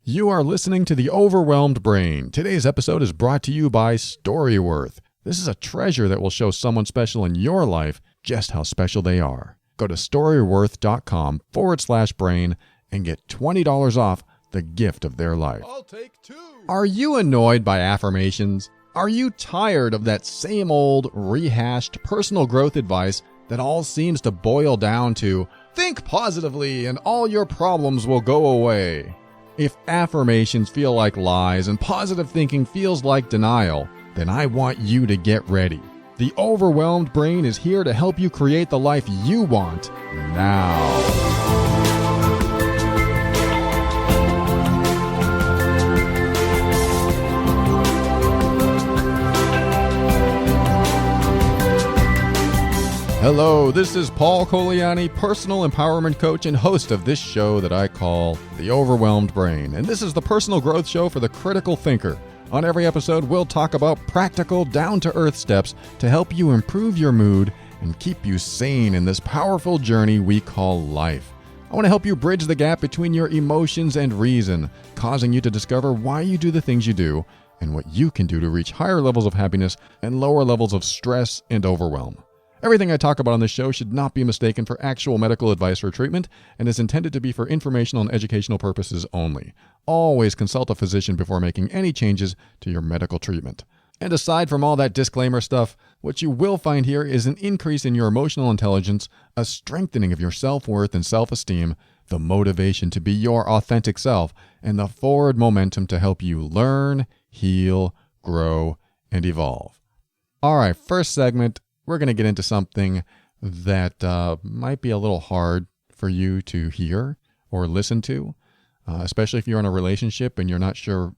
You are listening to The Overwhelmed Brain. Today's episode is brought to you by Storyworth. This is a treasure that will show someone special in your life just how special they are. Go to storyworth.com/brain and get $20 off the gift of their life. I'll take two. Are you annoyed by affirmations? Are you tired of that same old, rehashed personal growth advice that all seems to boil down to, think positively and all your problems will go away? If affirmations feel like lies and positive thinking feels like denial, then I want you to get ready. The Overwhelmed Brain is here to help you create the life you want now. Hello, this is Paul Coliani, personal empowerment coach and host of this show that I call The Overwhelmed Brain. And this is the personal growth show for the critical thinker. On every episode, we'll talk about practical, down-to-earth steps to help you improve your mood and keep you sane in this powerful journey we call life. I want to help you bridge the gap between your emotions and reason, causing you to discover why you do the things you do and what you can do to reach higher levels of happiness and lower levels of stress and overwhelm. Everything I talk about on this show should not be mistaken for actual medical advice or treatment and is intended to be for informational and educational purposes only. Always consult a physician before making any changes to your medical treatment. And aside from all that disclaimer stuff, what you will find here is an increase in your emotional intelligence, a strengthening of your self-worth and self-esteem, the motivation to be your authentic self, and the forward momentum to help you learn, heal, grow, and evolve. All right, first segment. We're going to get into something that might be a little hard for you to hear or listen to, especially if you're in a relationship and you're not sure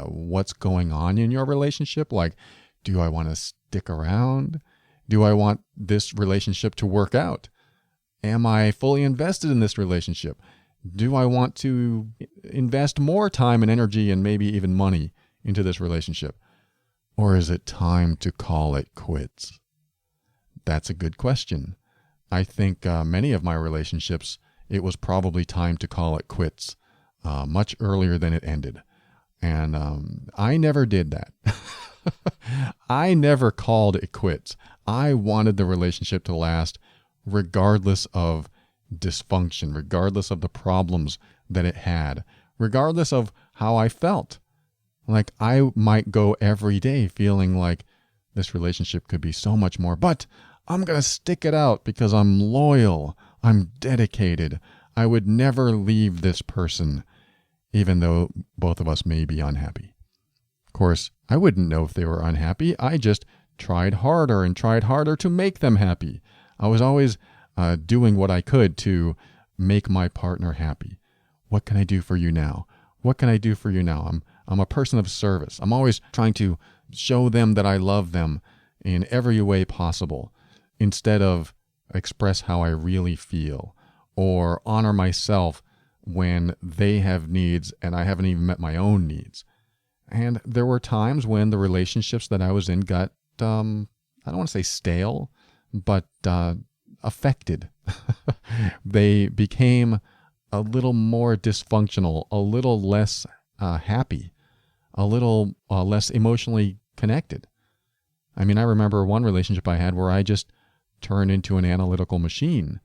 what's going on in your relationship. Like, do I want to stick around? Do I want this relationship to work out? Am I fully invested in this relationship? Do I want to invest more time and energy and maybe even money into this relationship? Or is it time to call it quits? That's a good question. I think many of my relationships, it was probably time to call it quits much earlier than it ended. And I never did that. I never called it quits. I wanted the relationship to last regardless of dysfunction, regardless of the problems that it had, regardless of how I felt. Like, I might go every day feeling like this relationship could be so much more, but I'm going to stick it out because I'm loyal, I'm dedicated. I would never leave this person, even though both of us may be unhappy. Of course, I wouldn't know if they were unhappy. I just tried harder and tried harder to make them happy. I was always doing what I could to make my partner happy. What can I do for you now? What can I do for you now? I'm a person of service. I'm always trying to show them that I love them in every way possible, instead of express how I really feel or honor myself when they have needs and I haven't even met my own needs. And there were times when the relationships that I was in got, I don't want to say stale, but affected. They became a little more dysfunctional, a little less happy, a little less emotionally connected. I mean, I remember one relationship I had where I just turned into an analytical machine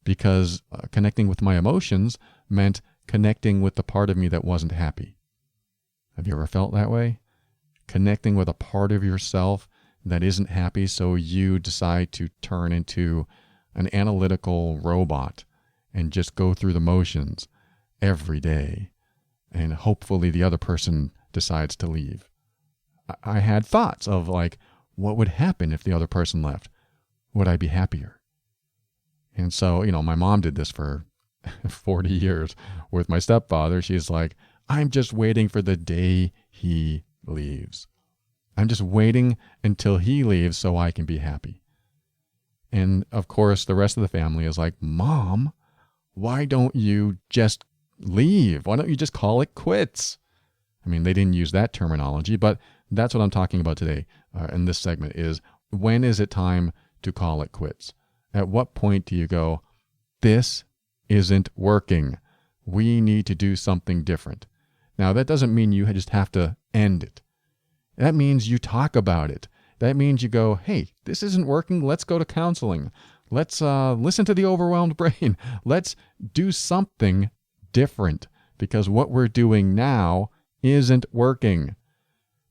because connecting with my emotions meant connecting with the part of me that wasn't happy. Have you ever felt that way? Connecting with a part of yourself that isn't happy, so you decide to turn into an analytical robot and just go through the motions every day, and hopefully the other person decides to leave. I had thoughts of like, what would happen if the other person left? Would I be happier? And so, my mom did this for 40 years with my stepfather. She's like, I'm just waiting for the day he leaves. I'm just waiting until he leaves so I can be happy. And of course, the rest of the family is like, Mom, why don't you just leave? Why don't you just call it quits? I mean, they didn't use that terminology, but that's what I'm talking about today in this segment is, when is it time to call it quits? At what point do you go, this isn't working. We need to do something different. Now, that doesn't mean you just have to end it. That means you talk about it. That means you go, hey, this isn't working. Let's go to counseling. Let's listen to the overwhelmed brain. Let's do something different because what we're doing now isn't working.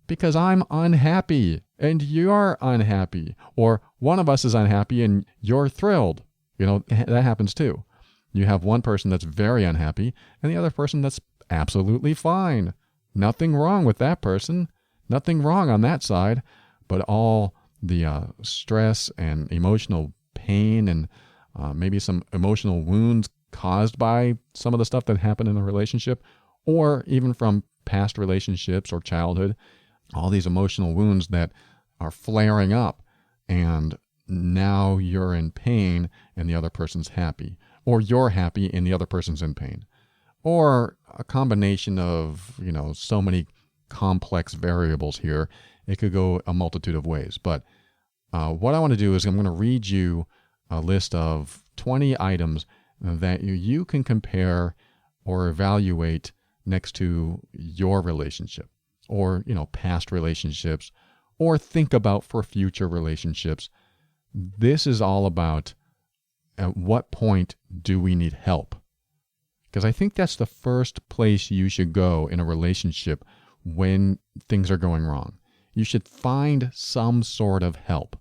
Because I'm unhappy and you're unhappy. Or one of us is unhappy and you're thrilled. That happens too. You have one person that's very unhappy and the other person that's absolutely fine. Nothing wrong with that person. Nothing wrong on that side. But all the stress and emotional pain and maybe some emotional wounds caused by some of the stuff that happened in the relationship, or even from past relationships or childhood, all these emotional wounds that are flaring up, and now you're in pain and the other person's happy, or you're happy and the other person's in pain, or a combination of, so many complex variables here. It could go a multitude of ways. But what I want to do is I'm going to read you a list of 20 items that you can compare or evaluate next to your relationship, or, past relationships, or think about for future relationships. This is all about at what point do we need help? Because I think that's the first place you should go in a relationship when things are going wrong. You should find some sort of help.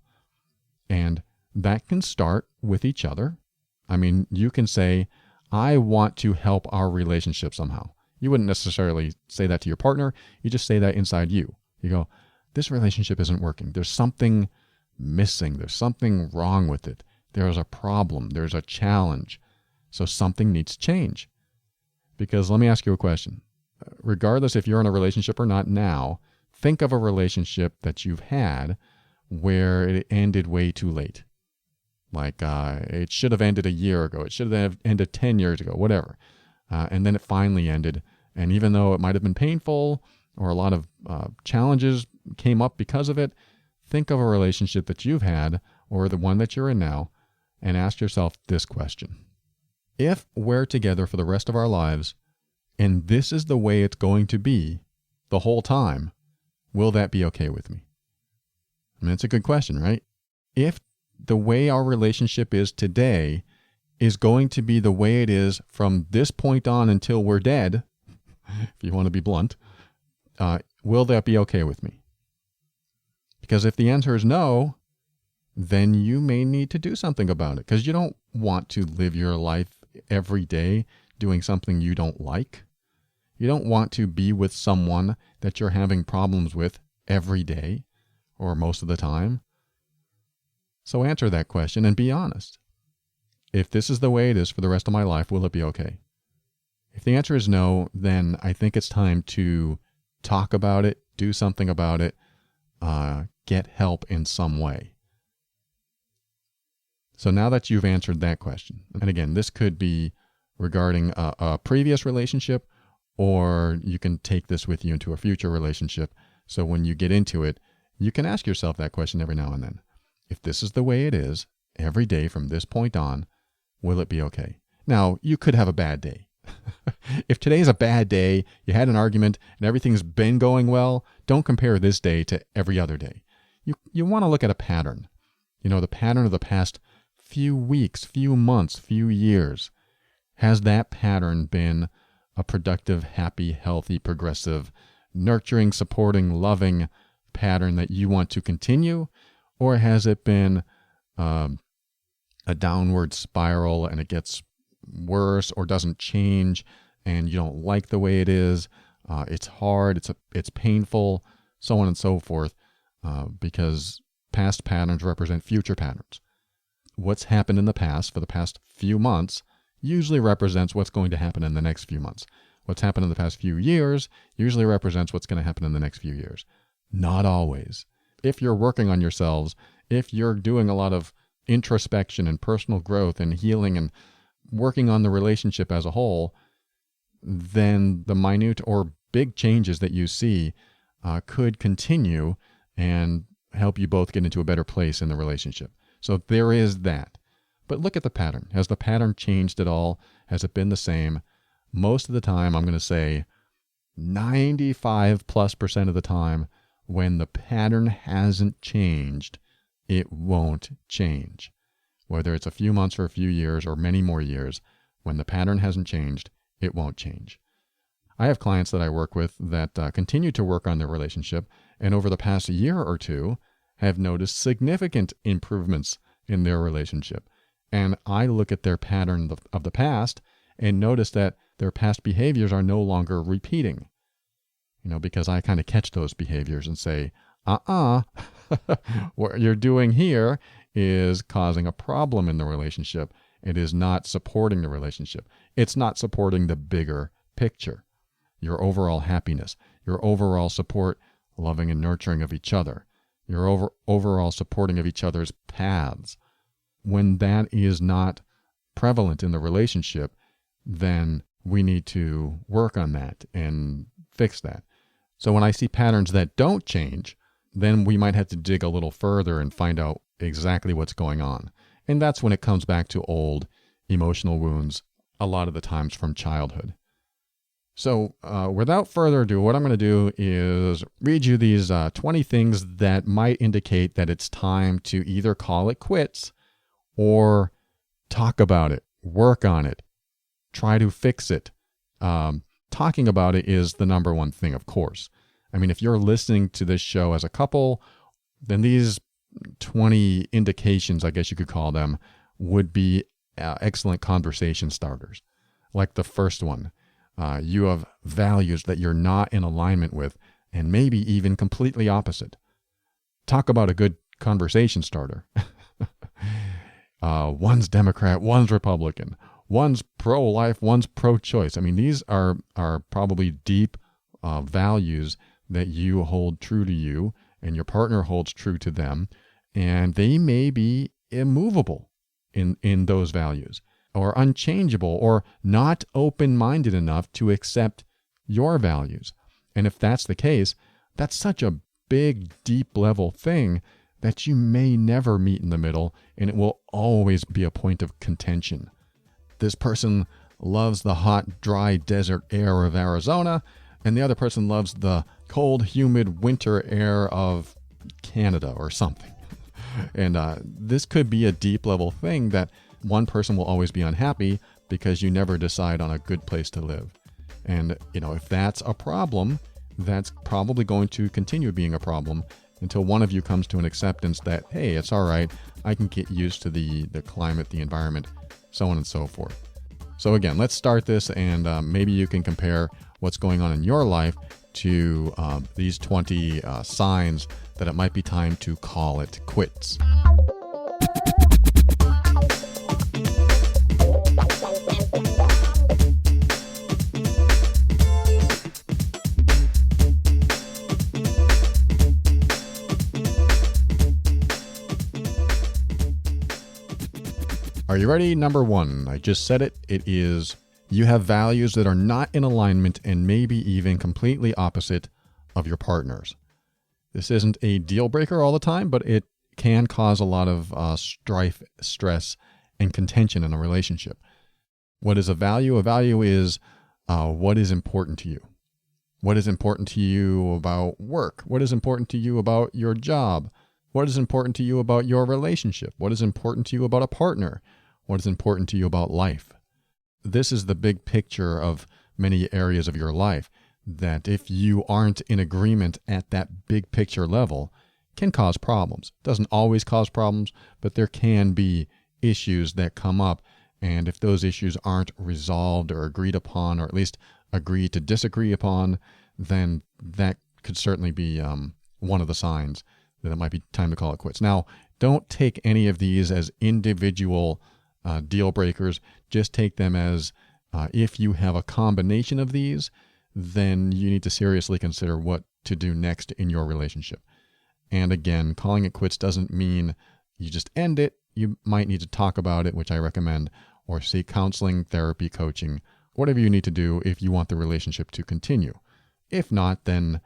And that can start with each other. I mean, you can say, I want to help our relationship somehow. You wouldn't necessarily say that to your partner. You just say that inside you. You go, this relationship isn't working. There's something missing. There's something wrong with it. There's a problem. There's a challenge. So something needs to change. Because let me ask you a question. Regardless if you're in a relationship or not now, think of a relationship that you've had where it ended way too late. Like it should have ended a year ago. It should have ended 10 years ago, whatever. And then it finally ended. And even though it might have been painful or a lot of challenges came up because of it, think of a relationship that you've had or the one that you're in now and ask yourself this question. If we're together for the rest of our lives and this is the way it's going to be the whole time, will that be okay with me? I mean, it's a good question, right? If the way our relationship is today is going to be the way it is from this point on until we're dead, if you want to be blunt, will that be okay with me? Because if the answer is no, then you may need to do something about it, because you don't want to live your life every day doing something you don't like. You don't want to be with someone that you're having problems with every day or most of the time. So answer that question and be honest. If this is the way it is for the rest of my life, will it be okay? If the answer is no, then I think it's time to talk about it, do something about it, get help in some way. So now that you've answered that question, and again, this could be regarding a previous relationship, or you can take this with you into a future relationship. So when you get into it, you can ask yourself that question every now and then. If this is the way it is every day from this point on, will it be okay? Now, you could have a bad day. If today's a bad day, you had an argument, and everything's been going well, don't compare this day to every other day. You want to look at a pattern. The pattern of the past few weeks, few months, few years. Has that pattern been a productive, happy, healthy, progressive, nurturing, supporting, loving pattern that you want to continue? Or has it been a downward spiral and it gets worse or doesn't change and you don't like the way it is? It's hard, it's painful, so on and so forth, because past patterns represent future patterns. What's happened in the past for the past few months usually represents what's going to happen in the next few months. What's happened in the past few years usually represents what's going to happen in the next few years. Not always. If you're working on yourselves, if you're doing a lot of introspection and personal growth and healing and working on the relationship as a whole, then the minute or big changes that you see could continue and help you both get into a better place in the relationship. So there is that. But look at the pattern. Has the pattern changed at all? Has it been the same? Most of the time, I'm going to say 95+% of the time, when the pattern hasn't changed, it won't change. Whether it's a few months or a few years or many more years, when the pattern hasn't changed, it won't change. I have clients that I work with that continue to work on their relationship, and over the past year or two have noticed significant improvements in their relationship. And I look at their pattern of the past and notice that their past behaviors are no longer repeating. Because I kind of catch those behaviors and say, what you're doing here is causing a problem in the relationship. It is not supporting the relationship. It's not supporting the bigger picture, your overall happiness, your overall support, loving and nurturing of each other, your overall supporting of each other's paths. When that is not prevalent in the relationship, then we need to work on that and fix that. So when I see patterns that don't change, then we might have to dig a little further and find out exactly what's going on. And that's when it comes back to old emotional wounds, a lot of the times from childhood. So without further ado, what I'm going to do is read you these 20 things that might indicate that it's time to either call it quits or talk about it, work on it, try to fix it. Talking about it is the number one thing, of course. I mean, if you're listening to this show as a couple, then these 20 indications, I guess you could call them, would be excellent conversation starters. Like the first one, you have values that you're not in alignment with, and maybe even completely opposite. Talk about a good conversation starter. One's Democrat, one's Republican. One's pro-life, one's pro-choice. I mean, these are probably deep values that you hold true to you and your partner holds true to them, and they may be immovable in those values or unchangeable or not open-minded enough to accept your values. And if that's the case, that's such a big, deep-level thing that you may never meet in the middle, and it will always be a point of contention. This person loves the hot, dry desert air of Arizona, and the other person loves the cold, humid winter air of Canada or something. And this could be a deep-level thing that one person will always be unhappy because you never decide on a good place to live. And, if that's a problem, that's probably going to continue being a problem until one of you comes to an acceptance that, hey, it's all right, I can get used to the climate, the environment, so on and so forth. So again, let's start this, and maybe you can compare what's going on in your life to these 20 signs that it might be time to call it quits. Are you ready? Number one, I just said it. It is you have values that are not in alignment and maybe even completely opposite of your partner's. This isn't a deal breaker all the time, but it can cause a lot of strife, stress, and contention in a relationship. What is a value? A value is what is important to you. What is important to you about work? What is important to you about your job? What is important to you about your relationship? What is important to you about a partner? What is important to you about life? This is the big picture of many areas of your life that if you aren't in agreement at that big picture level, can cause problems. Doesn't always cause problems, but there can be issues that come up. And if those issues aren't resolved or agreed upon, or at least agreed to disagree upon, then that could certainly be one of the signs that it might be time to call it quits. Now, don't take any of these as individual deal breakers. Just take them as if you have a combination of these, then you need to seriously consider what to do next in your relationship. And again, calling it quits doesn't mean you just end it. You might need to talk about it, which I recommend, or seek counseling, therapy, coaching, whatever you need to do if you want the relationship to continue. If not, then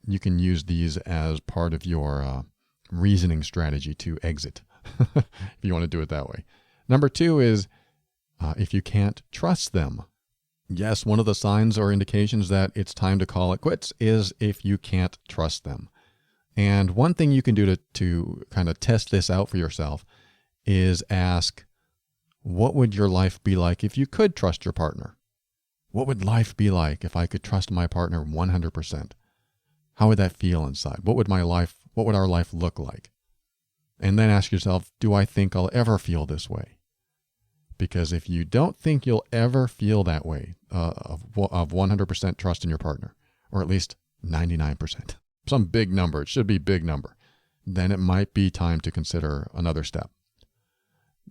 you can use these as part of your reasoning strategy to exit, if you want to do it that way. Number two is if you can't trust them. Yes, one of the signs or indications that it's time to call it quits is if you can't trust them. And one thing you can do to kind of test this out for yourself is ask, what would your life be like if you could trust your partner? What would life be like if I could trust my partner 100%? How would that feel inside? What would our life look like? And then ask yourself, do I think I'll ever feel this way? Because if you don't think you'll ever feel that way, of 100% trust in your partner, or at least 99%, some big number, it should be big number, then it might be time to consider another step.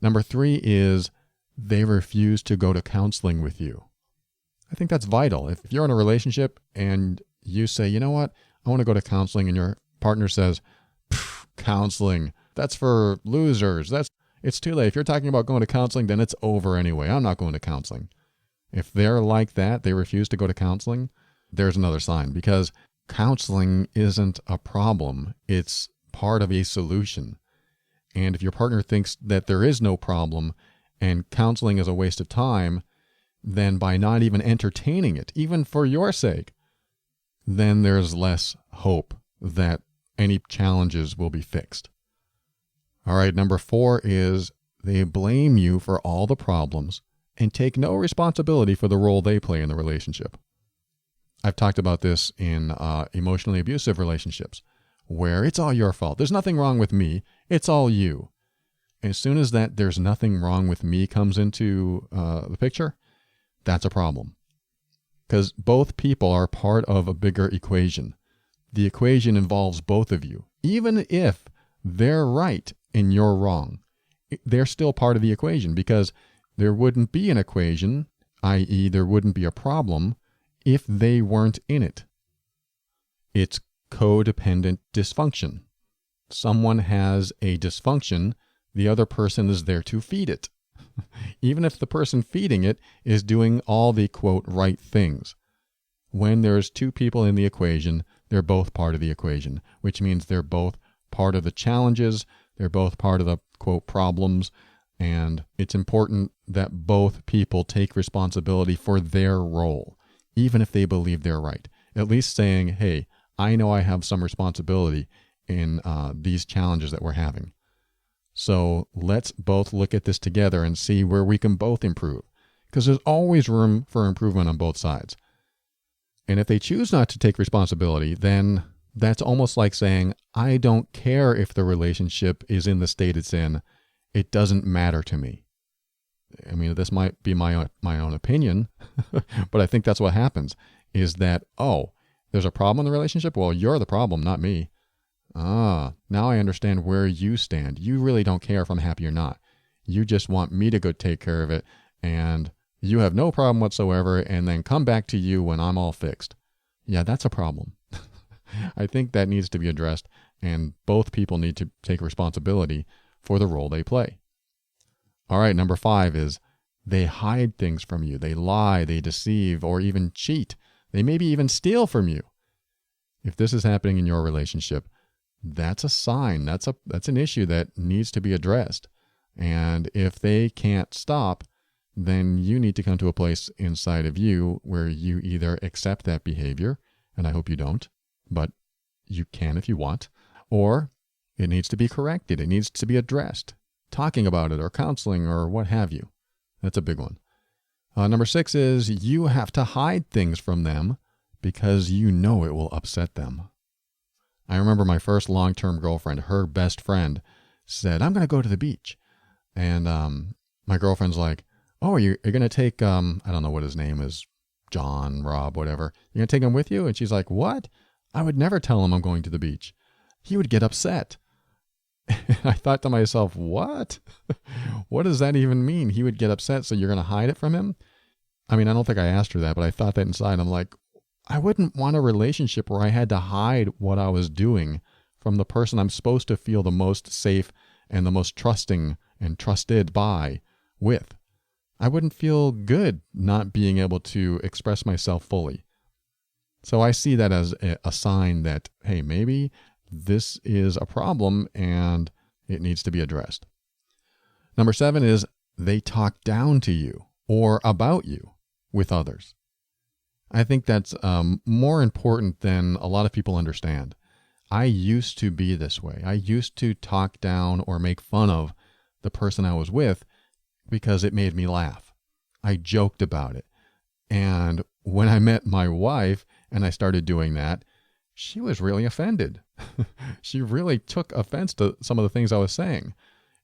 Number 3 is they refuse to go to counseling with you. I think that's vital. If you're in a relationship and you say, you know what, I want to go to counseling, and your partner says, counseling, that's for losers. It's too late. If you're talking about going to counseling, then it's over anyway. I'm not going to counseling. If they're like that, they refuse to go to counseling, there's another sign, because counseling isn't a problem. It's part of a solution. And if your partner thinks that there is no problem and counseling is a waste of time, then by not even entertaining it, even for your sake, then there's less hope that any challenges will be fixed. All right, number 4 is they blame you for all the problems and take no responsibility for the role they play in the relationship. I've talked about this in emotionally abusive relationships, where it's all your fault. There's nothing wrong with me. It's all you. As soon as that there's nothing wrong with me comes into the picture, that's a problem. Because both people are part of a bigger equation. The equation involves both of you. Even if they're right and you're wrong, they're still part of the equation, because there wouldn't be an equation, i.e. there wouldn't be a problem, if they weren't in it. It's codependent dysfunction. Someone has a dysfunction, the other person is there to feed it. Even if the person feeding it is doing all the, quote, right things. When there's 2 people in the equation, they're both part of the equation, which means they're both part of the challenges, they're both part of the, quote, problems, and it's important that both people take responsibility for their role, even if they believe they're right. At least saying, hey, I know I have some responsibility in these challenges that we're having. So let's both look at this together and see where we can both improve, because there's always room for improvement on both sides. And if they choose not to take responsibility, then that's almost like saying, I don't care if the relationship is in the state it's in. It doesn't matter to me. I mean, this might be my own opinion, but I think that's what happens, is that, oh, there's a problem in the relationship? Well, you're the problem, not me. Now I understand where you stand. You really don't care if I'm happy or not. You just want me to go take care of it, and you have no problem whatsoever, and then come back to you when I'm all fixed. Yeah, that's a problem. I think that needs to be addressed, and both people need to take responsibility for the role they play. All right, number 5 is they hide things from you. They lie, they deceive, or even cheat. They maybe even steal from you. If this is happening in your relationship, that's a sign. That's an issue that needs to be addressed. And if they can't stop, then you need to come to a place inside of you where you either accept that behavior, and I hope you don't, but you can if you want, or it needs to be corrected. It needs to be addressed. Talking about it or counseling or what have you. That's a big one. Number 6 is you have to hide things from them because you know it will upset them. I remember my first long-term girlfriend, her best friend, said, I'm going to go to the beach. And my girlfriend's like, oh, you're going to take, I don't know what his name is, John, Rob, whatever. You're going to take him with you? And she's like, what? I would never tell him I'm going to the beach. He would get upset. And I thought to myself, what? What does that even mean? He would get upset, so you're going to hide it from him? I mean, I don't think I asked her that, but I thought that inside. I'm like, I wouldn't want a relationship where I had to hide what I was doing from the person I'm supposed to feel the most safe and the most trusting and trusted by with. I wouldn't feel good not being able to express myself fully. So I see that as a sign that, hey, maybe this is a problem and it needs to be addressed. Number 7 is they talk down to you or about you. with others. I think that's more important than a lot of people understand. I used to be this way. I used to talk down or make fun of the person I was with because it made me laugh. I joked about it. And when I met my wife and I started doing that, she was really offended. She really took offense to some of the things I was saying.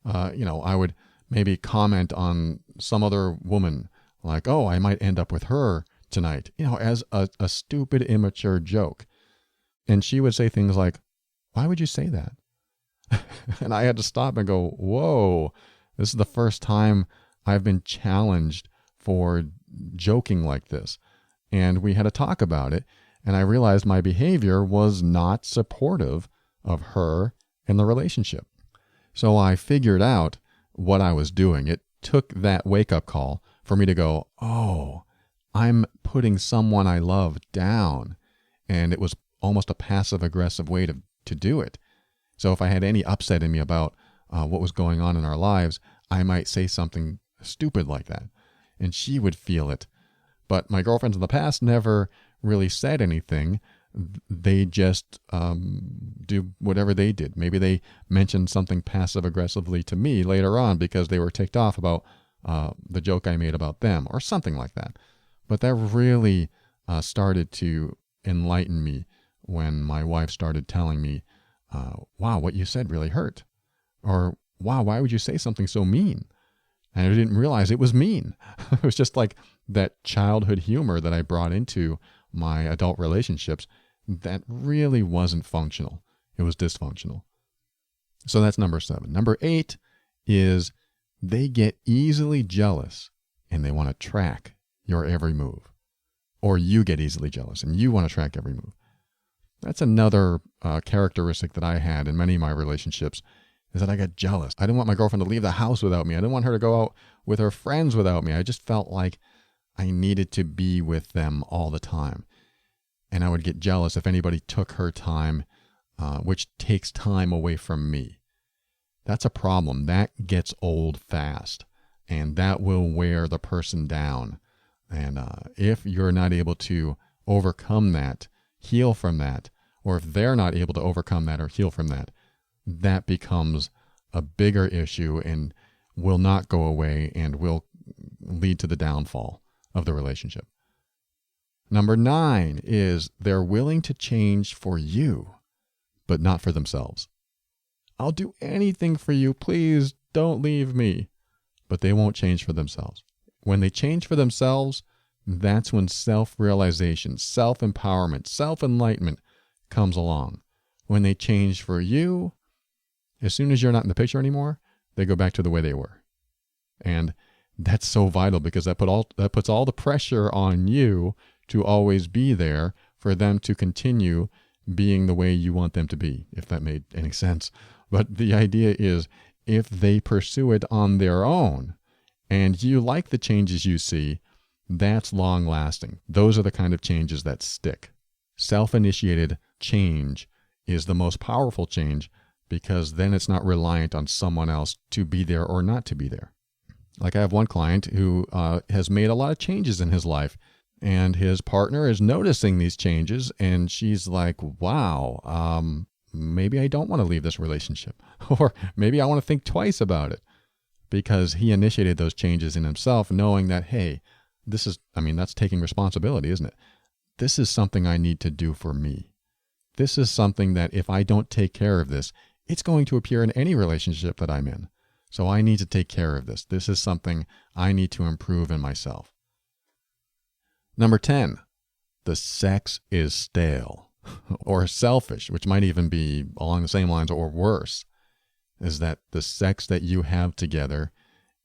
I would maybe comment on some other woman, like, oh, I might end up with her tonight, as a stupid, immature joke. And she would say things like, why would you say that? And I had to stop and go, whoa, this is the first time I've been challenged for joking like this. And we had to talk about it. And I realized my behavior was not supportive of her and the relationship. So I figured out what I was doing. It took that wake-up call for me to go, oh, I'm putting someone I love down. And it was almost a passive-aggressive way to do it. So if I had any upset in me about what was going on in our lives, I might say something stupid like that. And she would feel it. But my girlfriends in the past never really said anything. They just do whatever they did. Maybe they mentioned something passive-aggressively to me later on because they were ticked off about the joke I made about them or something like that. But that really started to enlighten me when my wife started telling me, wow, what you said really hurt. Or, wow, why would you say something so mean? And I didn't realize it was mean. It was just like that childhood humor that I brought into my adult relationships that really wasn't functional. It was dysfunctional. So that's number 7. Number 8 is they get easily jealous and they want to track your every move. Or you get easily jealous and you want to track every move. That's another characteristic that I had in many of my relationships, is that I got jealous. I didn't want my girlfriend to leave the house without me. I didn't want her to go out with her friends without me. I just felt like I needed to be with them all the time. And I would get jealous if anybody took her time, which takes time away from me. That's a problem. That gets old fast, and that will wear the person down. And if you're not able to overcome that, heal from that, or if they're not able to overcome that or heal from that, that becomes a bigger issue and will not go away and will lead to the downfall of the relationship. Number 9 is they're willing to change for you, but not for themselves. I'll do anything for you. Please don't leave me. But they won't change for themselves. When they change for themselves, that's when self-realization, self-empowerment, self-enlightenment comes along. When they change for you, as soon as you're not in the picture anymore, they go back to the way they were. And that's so vital because that puts all the pressure on you to always be there for them to continue being the way you want them to be, if that made any sense. But the idea is, if they pursue it on their own and you like the changes you see, that's long lasting. Those are the kind of changes that stick. Self-initiated change is the most powerful change because then it's not reliant on someone else to be there or not to be there. Like I have one client who has made a lot of changes in his life, and his partner is noticing these changes, and she's like, wow, maybe I don't want to leave this relationship, or maybe I want to think twice about it, because he initiated those changes in himself, knowing that, hey, that's taking responsibility, isn't it? This is something I need to do for me. This is something that if I don't take care of this, it's going to appear in any relationship that I'm in. So I need to take care of this. This is something I need to improve in myself. Number 10, the sex is stale or selfish, which might even be along the same lines or worse, is that the sex that you have together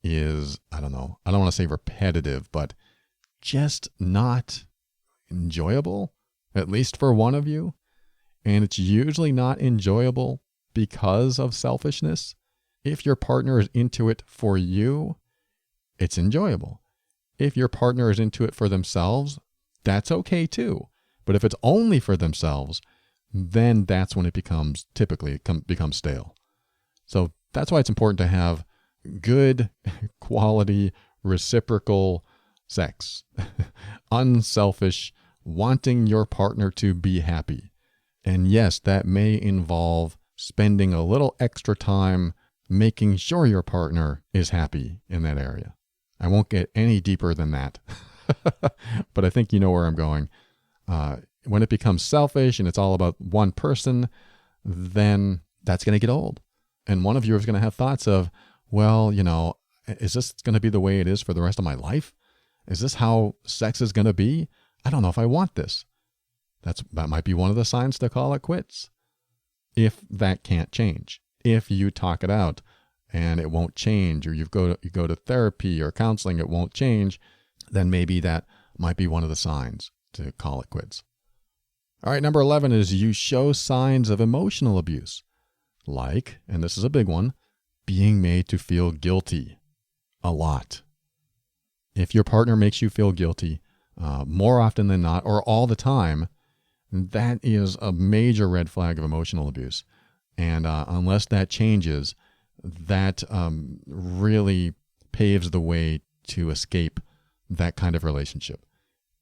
is, I don't want to say repetitive, but just not enjoyable, at least for one of you. And it's usually not enjoyable because of selfishness. If your partner is into it for you, it's enjoyable. If your partner is into it for themselves, that's okay too. But if it's only for themselves, then that's when it becomes stale. So that's why it's important to have good quality, reciprocal sex, unselfish, wanting your partner to be happy. And yes, that may involve spending a little extra time making sure your partner is happy in that area. I won't get any deeper than that, but I think you know where I'm going. When it becomes selfish and it's all about one person, then that's going to get old. And one of you is going to have thoughts of, well, is this going to be the way it is for the rest of my life? Is this how sex is going to be? I don't know if I want this. That might be one of the signs to call it quits. If that can't change, if you talk it out and it won't change, or you go to therapy or counseling, it won't change, then maybe that might be one of the signs to call it quits. All right, number 11 is you show signs of emotional abuse. Like, and this is a big one, being made to feel guilty a lot. If your partner makes you feel guilty more often than not, or all the time, that is a major red flag of emotional abuse. And unless that changes, that really paves the way to escape that kind of relationship.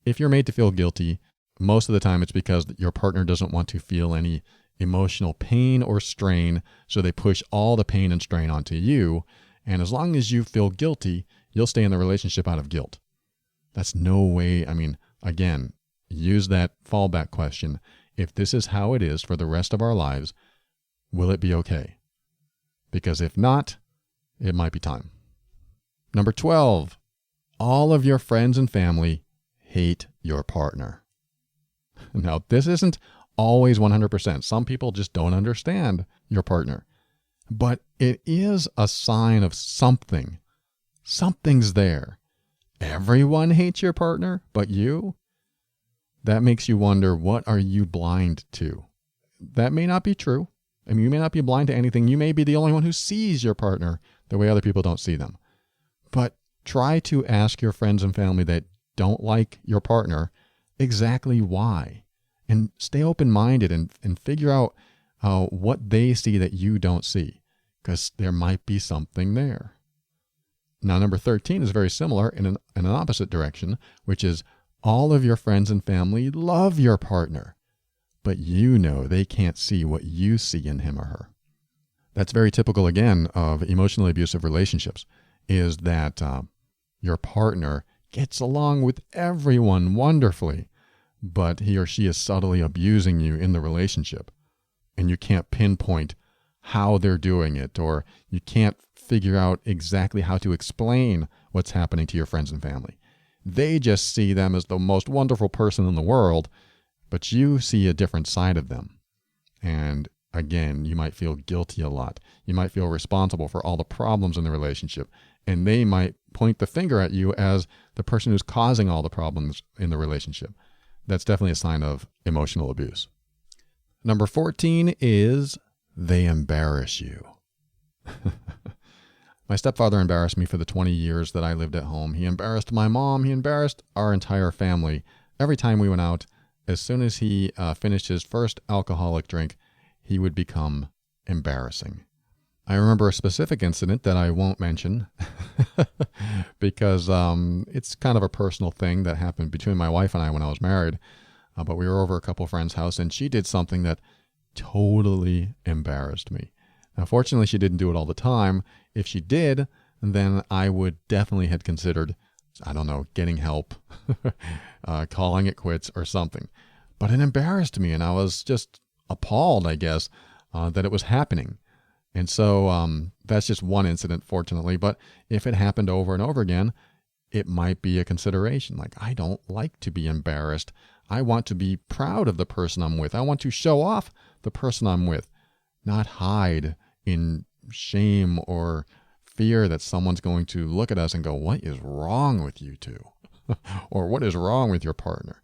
If you're made to feel guilty, most of the time it's because your partner doesn't want to feel any emotional pain or strain, so they push all the pain and strain onto you. And as long as you feel guilty, you'll stay in the relationship out of guilt. That's no way. Again, use that fallback question. If this is how it is for the rest of our lives, will it be okay? Because if not, it might be time. Number 12, all of your friends and family hate your partner. Now, this isn't always 100%. Some people just don't understand your partner. But it is a sign of something. Something's there. Everyone hates your partner, but you? That makes you wonder, what are you blind to? That may not be true. You may not be blind to anything. You may be the only one who sees your partner the way other people don't see them. But try to ask your friends and family that don't like your partner exactly why. And stay open-minded and figure out what they see that you don't see, because there might be something there. Now, number 13 is very similar in an opposite direction, which is all of your friends and family love your partner, but they can't see what you see in him or her. That's very typical, again, of emotionally abusive relationships, is that your partner gets along with everyone wonderfully, but he or she is subtly abusing you in the relationship, and you can't pinpoint how they're doing it, or you can't figure out exactly how to explain what's happening to your friends and family. They just see them as the most wonderful person in the world, but you see a different side of them. And again, you might feel guilty a lot. You might feel responsible for all the problems in the relationship, and they might point the finger at you as the person who's causing all the problems in the relationship. That's definitely a sign of emotional abuse. Number 14 is they embarrass you. My stepfather embarrassed me for the 20 years that I lived at home. He embarrassed my mom. He embarrassed our entire family. Every time we went out, as soon as he finished his first alcoholic drink, he would become embarrassing. I remember a specific incident that I won't mention because it's kind of a personal thing that happened between my wife and I when I was married. But we were over a couple friends' house, and she did something that totally embarrassed me. Now, fortunately, she didn't do it all the time. If she did, then I would definitely have considered, getting help, calling it quits or something. But it embarrassed me, and I was just appalled, I guess, that it was happening. And so that's just one incident, fortunately. But if it happened over and over again, it might be a consideration. Like, I don't like to be embarrassed. I want to be proud of the person I'm with. I want to show off the person I'm with, not hide in shame or fear that someone's going to look at us and go, what is wrong with you two? Or what is wrong with your partner?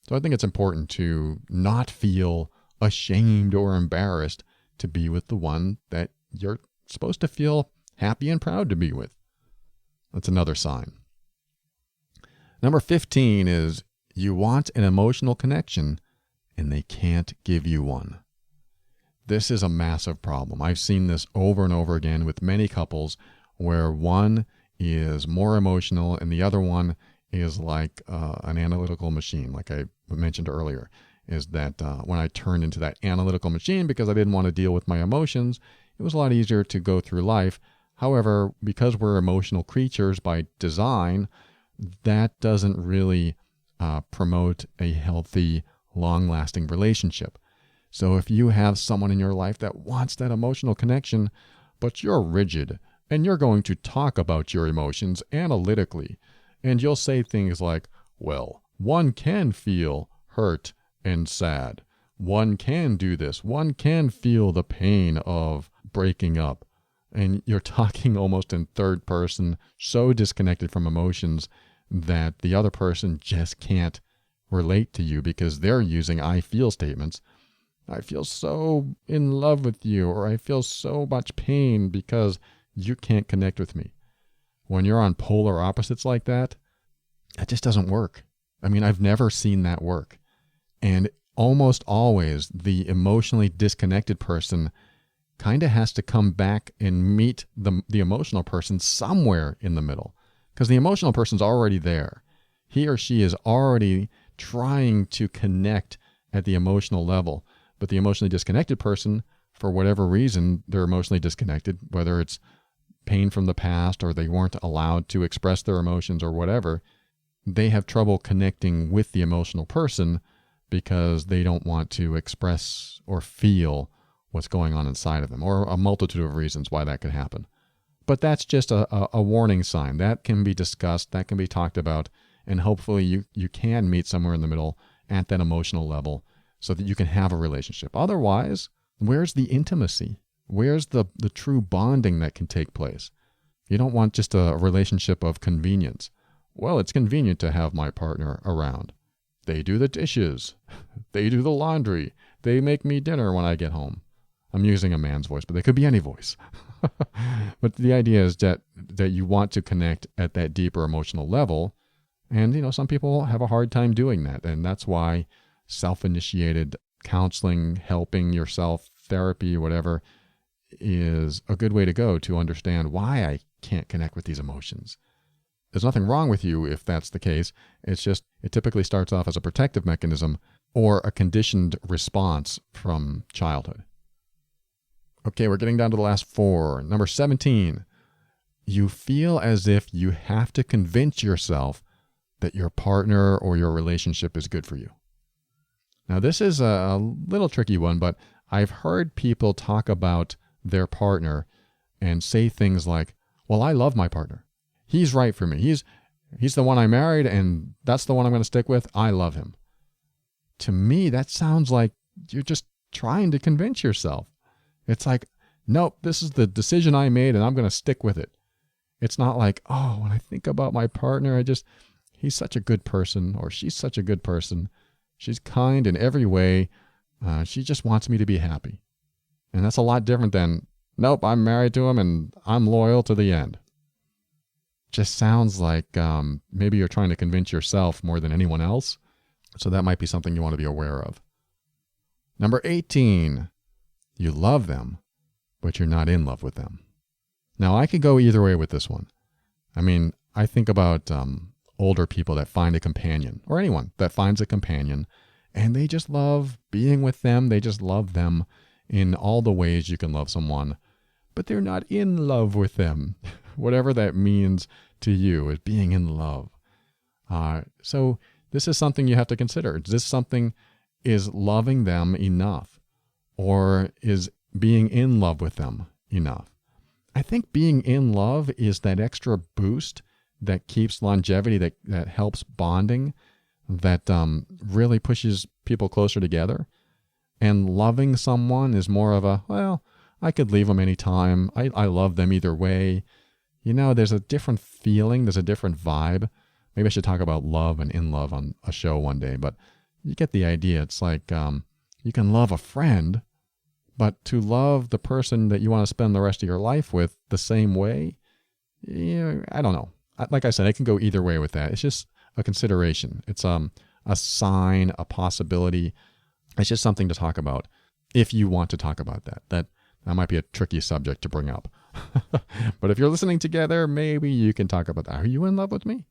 So I think it's important to not feel ashamed or embarrassed to be with the one that you're supposed to feel happy and proud to be with. That's another sign. Number 15 is you want an emotional connection and they can't give you one. This is a massive problem. I've seen this over and over again with many couples where one is more emotional, and the other one is like an analytical machine, like I mentioned earlier, is that when I turned into that analytical machine because I didn't want to deal with my emotions, it was a lot easier to go through life. However, because we're emotional creatures by design, that doesn't really promote a healthy, long-lasting relationship. So if you have someone in your life that wants that emotional connection, but you're rigid, and you're going to talk about your emotions analytically, and you'll say things like, well, one can feel hurt and sad. One can do this. One can feel the pain of breaking up. And you're talking almost in third person, so disconnected from emotions that the other person just can't relate to you because they're using I feel statements. I feel so in love with you, or I feel so much pain because you can't connect with me. When you're on polar opposites like that, that just doesn't work. I mean, I've never seen that work. And almost always the emotionally disconnected person kind of has to come back and meet the emotional person somewhere in the middle, because the emotional person's already there. He or she is already trying to connect at the emotional level, but the emotionally disconnected person, for whatever reason, they're emotionally disconnected, whether it's pain from the past or they weren't allowed to express their emotions or whatever, they have trouble connecting with the emotional person because they don't want to express or feel what's going on inside of them, or a multitude of reasons why that could happen. But that's just a warning sign. That can be discussed, that can be talked about, and hopefully you can meet somewhere in the middle at that emotional level so that you can have a relationship. Otherwise, where's the intimacy? Where's the true bonding that can take place? You don't want just a relationship of convenience. Well, it's convenient to have my partner around. They do the dishes. They do the laundry. They make me dinner when I get home. I'm using a man's voice, but they could be any voice. But the idea is that you want to connect at that deeper emotional level. And, some people have a hard time doing that. And that's why self-initiated counseling, helping yourself, therapy, whatever, is a good way to go to understand why I can't connect with these emotions. There's nothing wrong with you if that's the case. It's just, it typically starts off as a protective mechanism or a conditioned response from childhood. Okay, we're getting down to the last 4. Number 17, you feel as if you have to convince yourself that your partner or your relationship is good for you. Now, this is a little tricky one, but I've heard people talk about their partner and say things like, well, I love my partner. He's right for me. He's the one I married, and that's the one I'm going to stick with. I love him. To me, that sounds like you're just trying to convince yourself. It's like, nope, this is the decision I made, and I'm going to stick with it. It's not like, oh, when I think about my partner, he's such a good person, or she's such a good person. She's kind in every way. She just wants me to be happy. And that's a lot different than, nope, I'm married to him, and I'm loyal to the end. Just sounds like maybe you're trying to convince yourself more than anyone else. So that might be something you want to be aware of. Number 18, you love them, but you're not in love with them. Now, I could go either way with this one. I mean, I think about older people that find a companion, or anyone that finds a companion, and they just love being with them. They just love them in all the ways you can love someone, but they're not in love with them. Whatever that means to you is being in love. So this is something you have to consider. Is loving them enough? Or is being in love with them enough? I think being in love is that extra boost that keeps longevity, that helps bonding, that really pushes people closer together. And loving someone is more of a, well, I could leave them anytime. I love them either way. There's a different feeling. There's a different vibe. Maybe I should talk about love and in love on a show one day, but you get the idea. It's like you can love a friend, but to love the person that you want to spend the rest of your life with the same way, I don't know. Like I said, I can go either way with that. It's just a consideration. It's a sign, a possibility. It's just something to talk about if you want to talk about that That might be a tricky subject to bring up. But if you're listening together, maybe you can talk about that. Are you in love with me?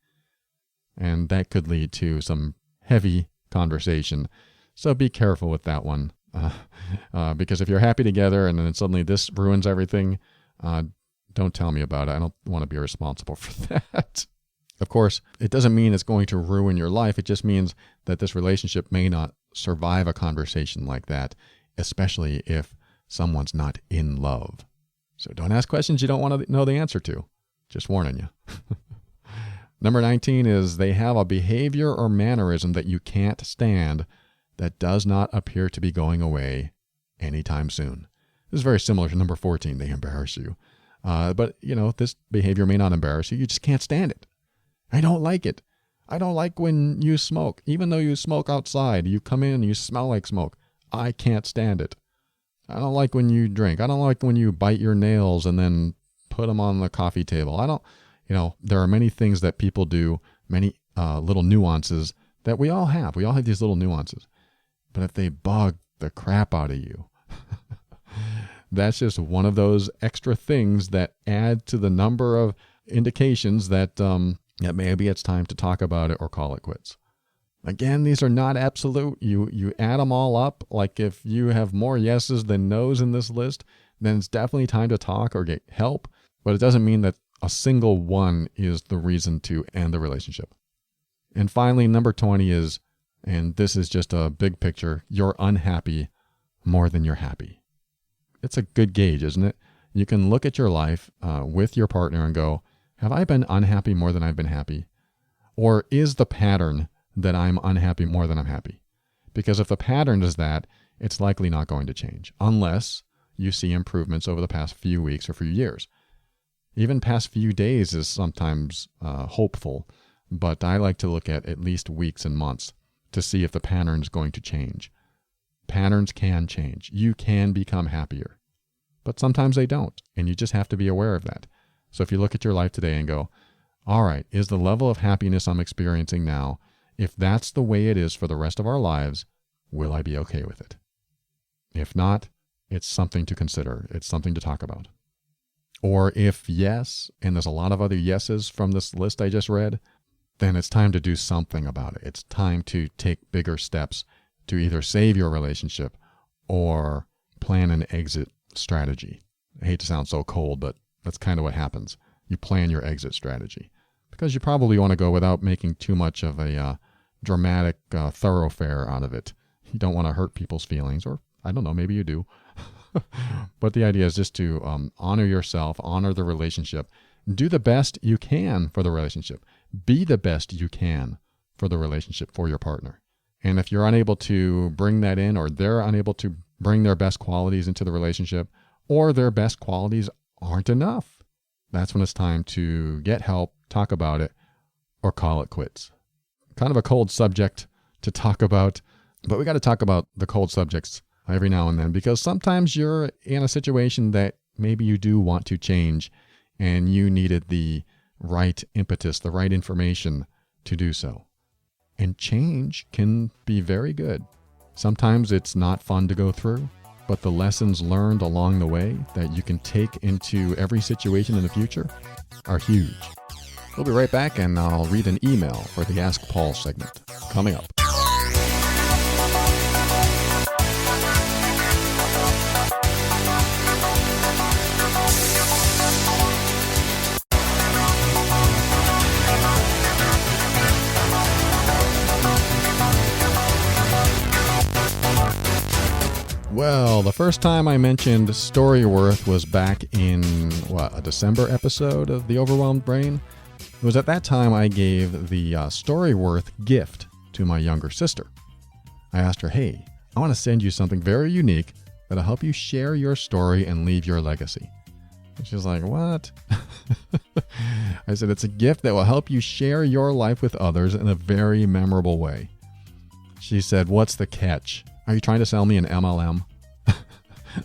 And that could lead to some heavy conversation. So be careful with that one. Because if you're happy together and then suddenly this ruins everything, don't tell me about it. I don't want to be responsible for that. Of course, it doesn't mean it's going to ruin your life. It just means that this relationship may not survive a conversation like that, especially if someone's not in love. So don't ask questions you don't want to know the answer to. Just warning you. Number 19 is they have a behavior or mannerism that you can't stand that does not appear to be going away anytime soon. This is very similar to number 14. They embarrass you. But, this behavior may not embarrass you. You just can't stand it. I don't like it. I don't like when you smoke. Even though you smoke outside, you come in and you smell like smoke. I can't stand it. I don't like when you drink. I don't like when you bite your nails and then put them on the coffee table. There are many things that people do, many little nuances that we all have. We all have these little nuances. But if they bug the crap out of you, that's just one of those extra things that add to the number of indications that maybe it's time to talk about it or call it quits. Again, these are not absolute. You add them all up. Like if you have more yeses than nos in this list, then it's definitely time to talk or get help. But it doesn't mean that a single one is the reason to end the relationship. And finally, number 20 is, and this is just a big picture, you're unhappy more than you're happy. It's a good gauge, isn't it? You can look at your life with your partner and go, have I been unhappy more than I've been happy? Or is the pattern that I'm unhappy more than I'm happy? Because if the pattern is that, it's likely not going to change unless you see improvements over the past few weeks or few years. Even past few days is sometimes hopeful, but I like to look at least weeks and months to see if the pattern is going to change. Patterns can change. You can become happier, but sometimes they don't, and you just have to be aware of that. So if you look at your life today and go, all right, is the level of happiness I'm experiencing now, if that's the way it is for the rest of our lives, will I be okay with it? If not, it's something to consider. It's something to talk about. Or if yes, and there's a lot of other yeses from this list I just read, then it's time to do something about it. It's time to take bigger steps to either save your relationship or plan an exit strategy. I hate to sound so cold, but that's kind of what happens. You plan your exit strategy because you probably want to go without making too much of a dramatic thoroughfare out of it. You don't want to hurt people's feelings, or I don't know, maybe you do. But the idea is just to honor yourself, honor the relationship, do the best you can for the relationship. Be the best you can for the relationship, for your partner. And if you're unable to bring that in, or they're unable to bring their best qualities into the relationship, or their best qualities aren't enough, that's when it's time to get help, talk about it, or call it quits. Kind of a cold subject to talk about, but we got to talk about the cold subjects every now and then, because sometimes you're in a situation that maybe you do want to change and you needed the right impetus, the right information to do so. And change can be very good. Sometimes it's not fun to go through, but the lessons learned along the way that you can take into every situation in the future are huge. We'll be right back, and I'll read an email for the Ask Paul segment coming up. Well, the first time I mentioned Storyworth was back in, a December episode of The Overwhelmed Brain. It was at that time I gave the Storyworth gift to my younger sister. I asked her, hey, I want to send you something very unique that'll help you share your story and leave your legacy. And she was like, what? I said, it's a gift that will help you share your life with others in a very memorable way. She said, what's the catch? Are you trying to sell me an MLM?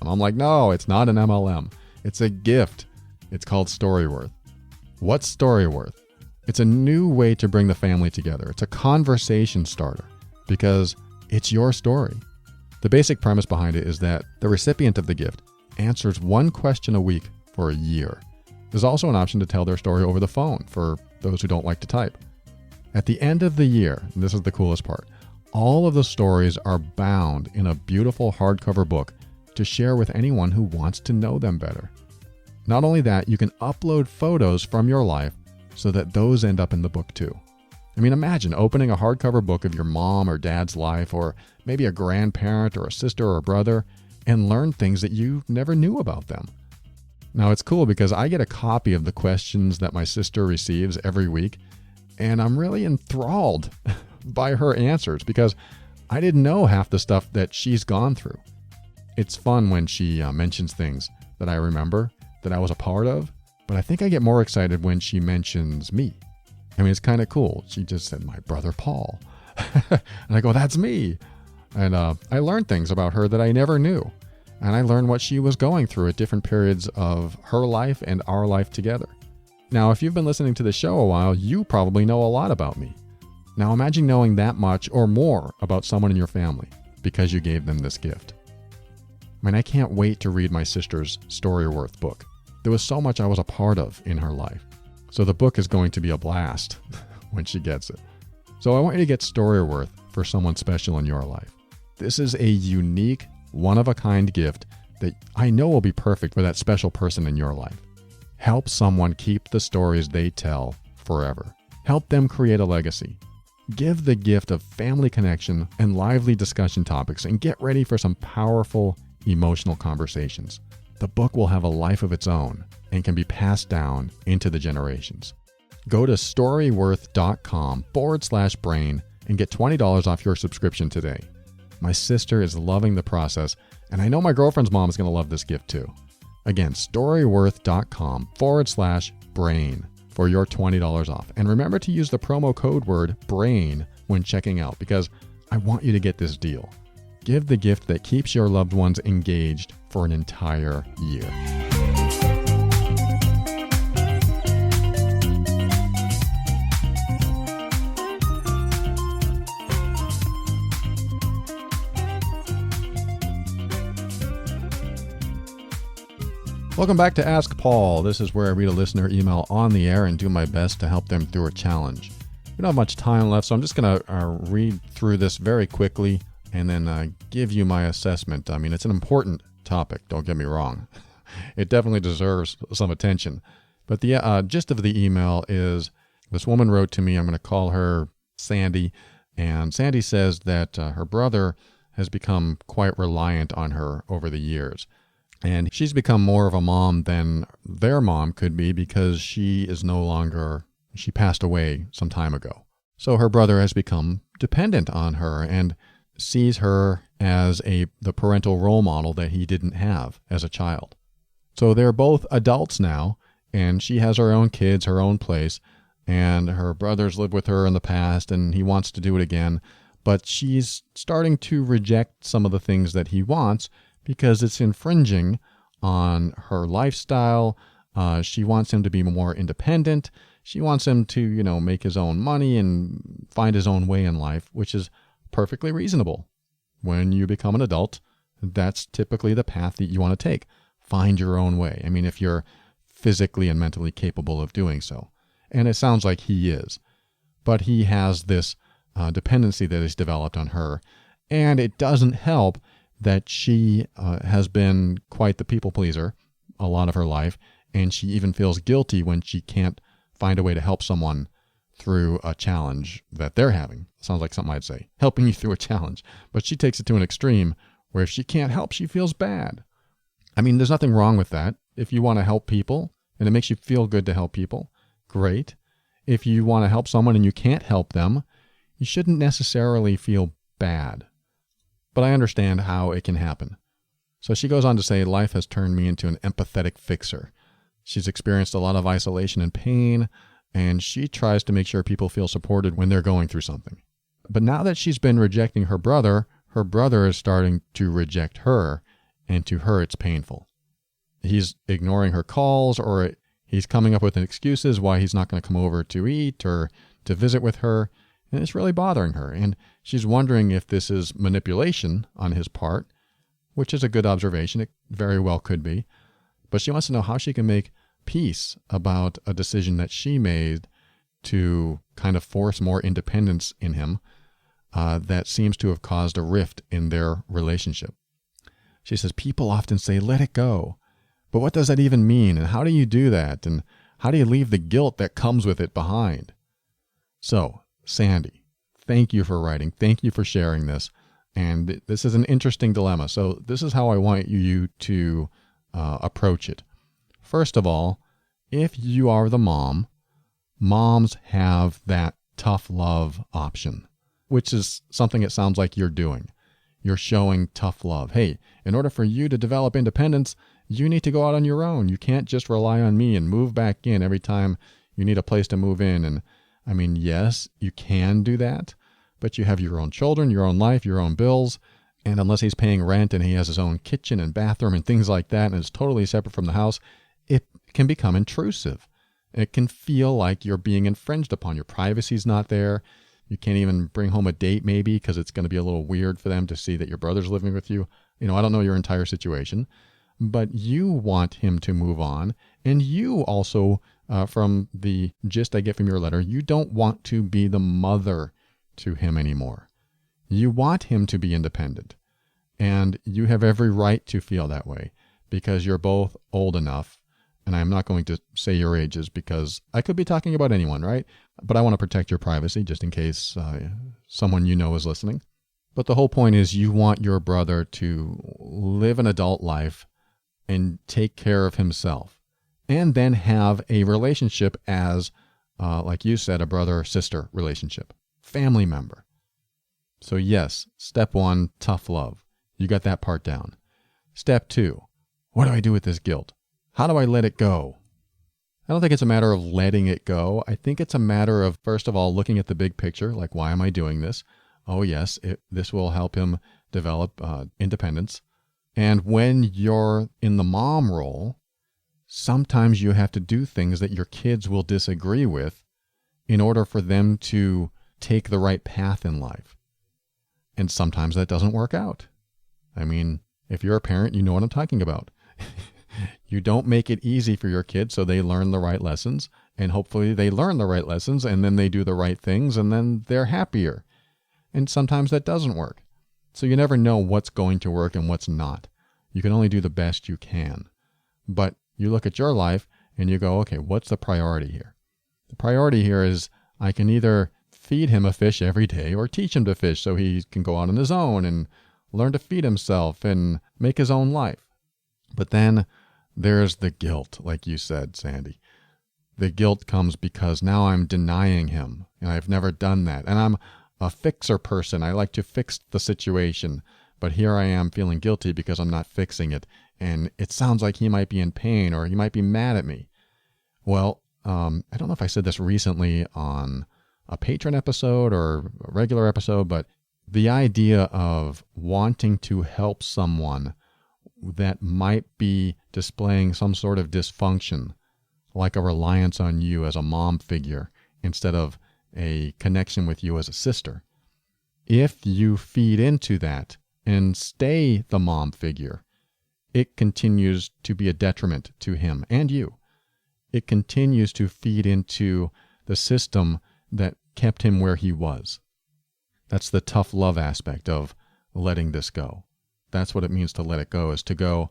I'm like, no, it's not an MLM. It's a gift. It's called Storyworth. What's Storyworth? It's a new way to bring the family together. It's a conversation starter because it's your story. The basic premise behind it is that the recipient of the gift answers one question a week for a year. There's also an option to tell their story over the phone for those who don't like to type. At the end of the year, and this is the coolest part, all of the stories are bound in a beautiful hardcover book to share with anyone who wants to know them better. Not only that, you can upload photos from your life so that those end up in the book too. I mean, imagine opening a hardcover book of your mom or dad's life, or maybe a grandparent or a sister or a brother, and learn things that you never knew about them. Now, it's cool because I get a copy of the questions that my sister receives every week, and I'm really enthralled by her answers because I didn't know half the stuff that she's gone through. It's fun when she mentions things that I remember, that I was a part of, but I think I get more excited when she mentions me. I mean, it's kind of cool. She just said, my brother Paul. And I go, that's me. And I learned things about her that I never knew. And I learned what she was going through at different periods of her life and our life together. Now, if you've been listening to the show a while, you probably know a lot about me. Now, imagine knowing that much or more about someone in your family because you gave them this gift. I mean, I can't wait to read my sister's Storyworth book. There was so much I was a part of in her life. So the book is going to be a blast when she gets it. So I want you to get Storyworth for someone special in your life. This is a unique, one-of-a-kind gift that I know will be perfect for that special person in your life. Help someone keep the stories they tell forever. Help them create a legacy. Give the gift of family connection and lively discussion topics, and get ready for some powerful, emotional conversations. The book will have a life of its own and can be passed down into the generations. Go to storyworth.com/brain and get $20 off your subscription today. My sister is loving the process, and I know my girlfriend's mom is going to love this gift too. Again, storyworth.com/brain for your $20 off. And remember to use the promo code word BRAIN when checking out, because I want you to get this deal. Give the gift that keeps your loved ones engaged for an entire year. Welcome back to Ask Paul. This is where I read a listener email on the air and do my best to help them through a challenge. We don't have much time left, so I'm just going to read through this very quickly and then give you my assessment. I mean, it's an important topic, don't get me wrong. It definitely deserves some attention. But the gist of the email is this woman wrote to me, I'm going to call her Sandy, and Sandy says that her brother has become quite reliant on her over the years. And she's become more of a mom than their mom could be because she passed away some time ago. So her brother has become dependent on her and sees her as the parental role model that he didn't have as a child. So they're both adults now, and she has her own kids, her own place, and her brother's lived with her in the past, and he wants to do it again. But she's starting to reject some of the things that he wants because it's infringing on her lifestyle. She wants him to be more independent. She wants him to, make his own money and find his own way in life, which is perfectly reasonable. When you become an adult, that's typically the path that you want to take. Find your own way. I mean, if you're physically and mentally capable of doing so. And it sounds like he is. But he has this dependency that is developed on her. And it doesn't help that she has been quite the people pleaser a lot of her life, and she even feels guilty when she can't find a way to help someone through a challenge that they're having. Sounds like something I'd say, helping you through a challenge. But she takes it to an extreme where if she can't help, she feels bad. I mean, there's nothing wrong with that. If you want to help people and it makes you feel good to help people, great. If you want to help someone and you can't help them, you shouldn't necessarily feel bad. But I understand how it can happen. So she goes on to say, life has turned me into an empathetic fixer. She's experienced a lot of isolation and pain, and she tries to make sure people feel supported when they're going through something. But now that she's been rejecting her brother is starting to reject her, and to her it's painful. He's ignoring her calls, or he's coming up with excuses why he's not going to come over to eat or to visit with her, and it's really bothering her. And she's wondering if this is manipulation on his part, which is a good observation. It very well could be. But she wants to know how she can make peace about a decision that she made to kind of force more independence in him that seems to have caused a rift in their relationship. She says, people often say, let it go. But what does that even mean? And how do you do that? And how do you leave the guilt that comes with it behind? So, Sandy, thank you for writing. Thank you for sharing this. And this is an interesting dilemma. So this is how I want you to approach it. First of all, if you are the mom, moms have that tough love option, which is something it sounds like you're doing. You're showing tough love. Hey, in order for you to develop independence, you need to go out on your own. You can't just rely on me and move back in every time you need a place to move in. And I mean, yes, you can do that, but you have your own children, your own life, your own bills. And unless he's paying rent and he has his own kitchen and bathroom and things like that, and it's totally separate from the house, it can become intrusive. It can feel like you're being infringed upon. Your privacy's not there. You can't even bring home a date maybe because it's going to be a little weird for them to see that your brother's living with you. You know, I don't know your entire situation, but you want him to move on. And you also, from the gist I get from your letter, you don't want to be the mother to him anymore. You want him to be independent. And you have every right to feel that way because you're both old enough. And I'm not going to say your ages because I could be talking about anyone, right? But I want to protect your privacy just in case someone you know is listening. But the whole point is you want your brother to live an adult life and take care of himself and then have a relationship as, like you said, a brother-sister relationship, family member. So yes, step one, tough love. You got that part down. Step two, what do I do with this guilt? How do I let it go? I don't think it's a matter of letting it go. I think it's a matter of, first of all, looking at the big picture, like, why am I doing this? Oh, yes, this will help him develop independence. And when you're in the mom role, sometimes you have to do things that your kids will disagree with in order for them to take the right path in life. And sometimes that doesn't work out. I mean, if you're a parent, you know what I'm talking about. You don't make it easy for your kids so they learn the right lessons, and hopefully they learn the right lessons and then they do the right things and then they're happier. And sometimes that doesn't work. So you never know what's going to work and what's not. You can only do the best you can. But you look at your life and you go, okay, what's the priority here? The priority here is I can either feed him a fish every day or teach him to fish so he can go out on his own and learn to feed himself and make his own life. But then there's the guilt, like you said, Sandy. The guilt comes because now I'm denying him, and I've never done that. And I'm a fixer person. I like to fix the situation, but here I am feeling guilty because I'm not fixing it. And it sounds like he might be in pain or he might be mad at me. Well, I don't know if I said this recently on a patron episode or a regular episode, but the idea of wanting to help someone that might be displaying some sort of dysfunction, like a reliance on you as a mom figure instead of a connection with you as a sister. If you feed into that and stay the mom figure, it continues to be a detriment to him and you. It continues to feed into the system that kept him where he was. That's the tough love aspect of letting this go. That's what it means to let it go, is to go,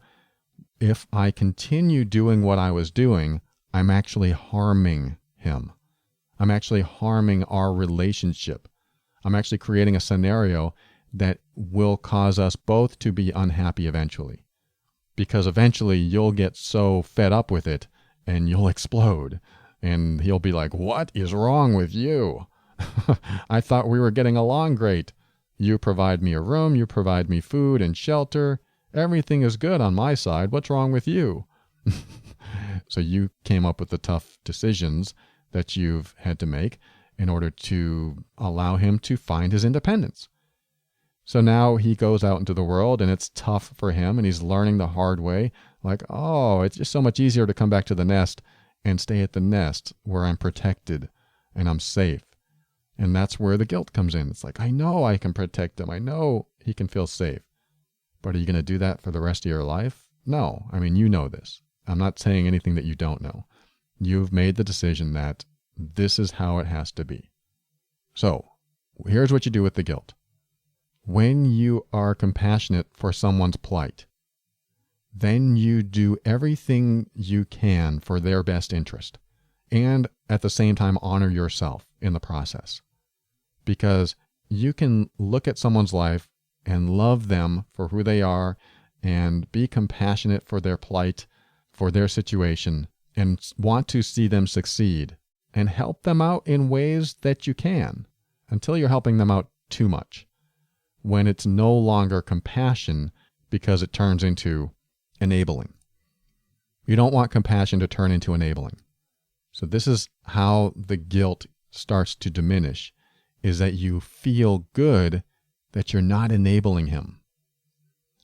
if I continue doing what I was doing, I'm actually harming him. I'm actually harming our relationship. I'm actually creating a scenario that will cause us both to be unhappy eventually. Because eventually you'll get so fed up with it and you'll explode. And he'll be like, what is wrong with you? I thought we were getting along great. You provide me a room, you provide me food and shelter. Everything is good on my side. What's wrong with you? So you came up with the tough decisions that you've had to make in order to allow him to find his independence. So now he goes out into the world and it's tough for him and he's learning the hard way. Like, oh, it's just so much easier to come back to the nest and stay at the nest where I'm protected and I'm safe. And that's where the guilt comes in. It's like, I know I can protect him. I know he can feel safe. But are you going to do that for the rest of your life? No. I mean, you know this. I'm not saying anything that you don't know. You've made the decision that this is how it has to be. So here's what you do with the guilt. When you are compassionate for someone's plight, then you do everything you can for their best interest, and at the same time honor yourself in the process. Because you can look at someone's life and love them for who they are and be compassionate for their plight, for their situation, and want to see them succeed and help them out in ways that you can until you're helping them out too much, when it's no longer compassion because it turns into enabling. You don't want compassion to turn into enabling. So this is how the guilt starts to diminish, is that you feel good that you're not enabling him.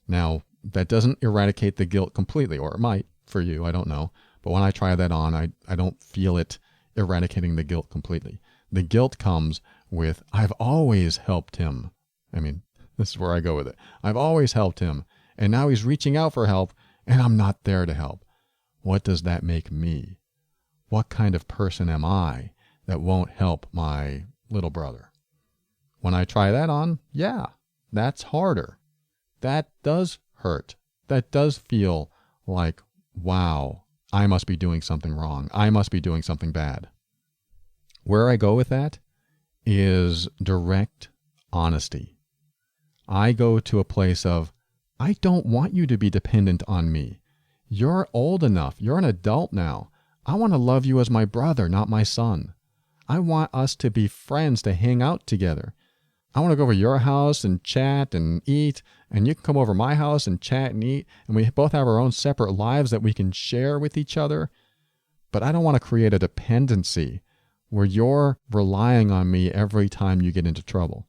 Now, that doesn't eradicate the guilt completely, or it might for you, I don't know. But when I try that on, I don't feel it eradicating the guilt completely. The guilt comes with, I've always helped him. I mean, this is where I go with it. I've always helped him, and now he's reaching out for help, and I'm not there to help. What does that make me? What kind of person am I that won't help my little brother? When I try that on, yeah, that's harder. That does hurt. That does feel like, wow, I must be doing something wrong. I must be doing something bad. Where I go with that is direct honesty. I go to a place of, I don't want you to be dependent on me. You're old enough. You're an adult now. I want to love you as my brother, not my son. I want us to be friends, to hang out together. I want to go over your house and chat and eat, and you can come over my house and chat and eat, and we both have our own separate lives that we can share with each other. But I don't want to create a dependency where you're relying on me every time you get into trouble,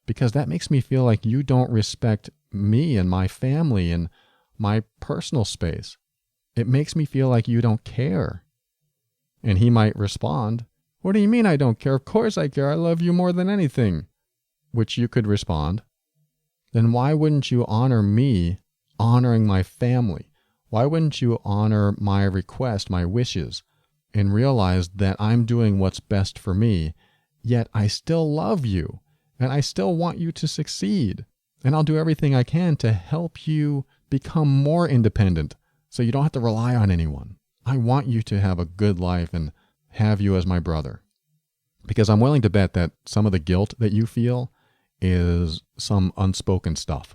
because that makes me feel like you don't respect me and my family and my personal space. It makes me feel like you don't care. And he might respond, what do you mean I don't care? Of course I care. I love you more than anything. Which you could respond, then why wouldn't you honor me honoring my family? Why wouldn't you honor my request, my wishes, and realize that I'm doing what's best for me, yet I still love you, and I still want you to succeed, and I'll do everything I can to help you become more independent so you don't have to rely on anyone. I want you to have a good life and have you as my brother. Because I'm willing to bet that some of the guilt that you feel is some unspoken stuff.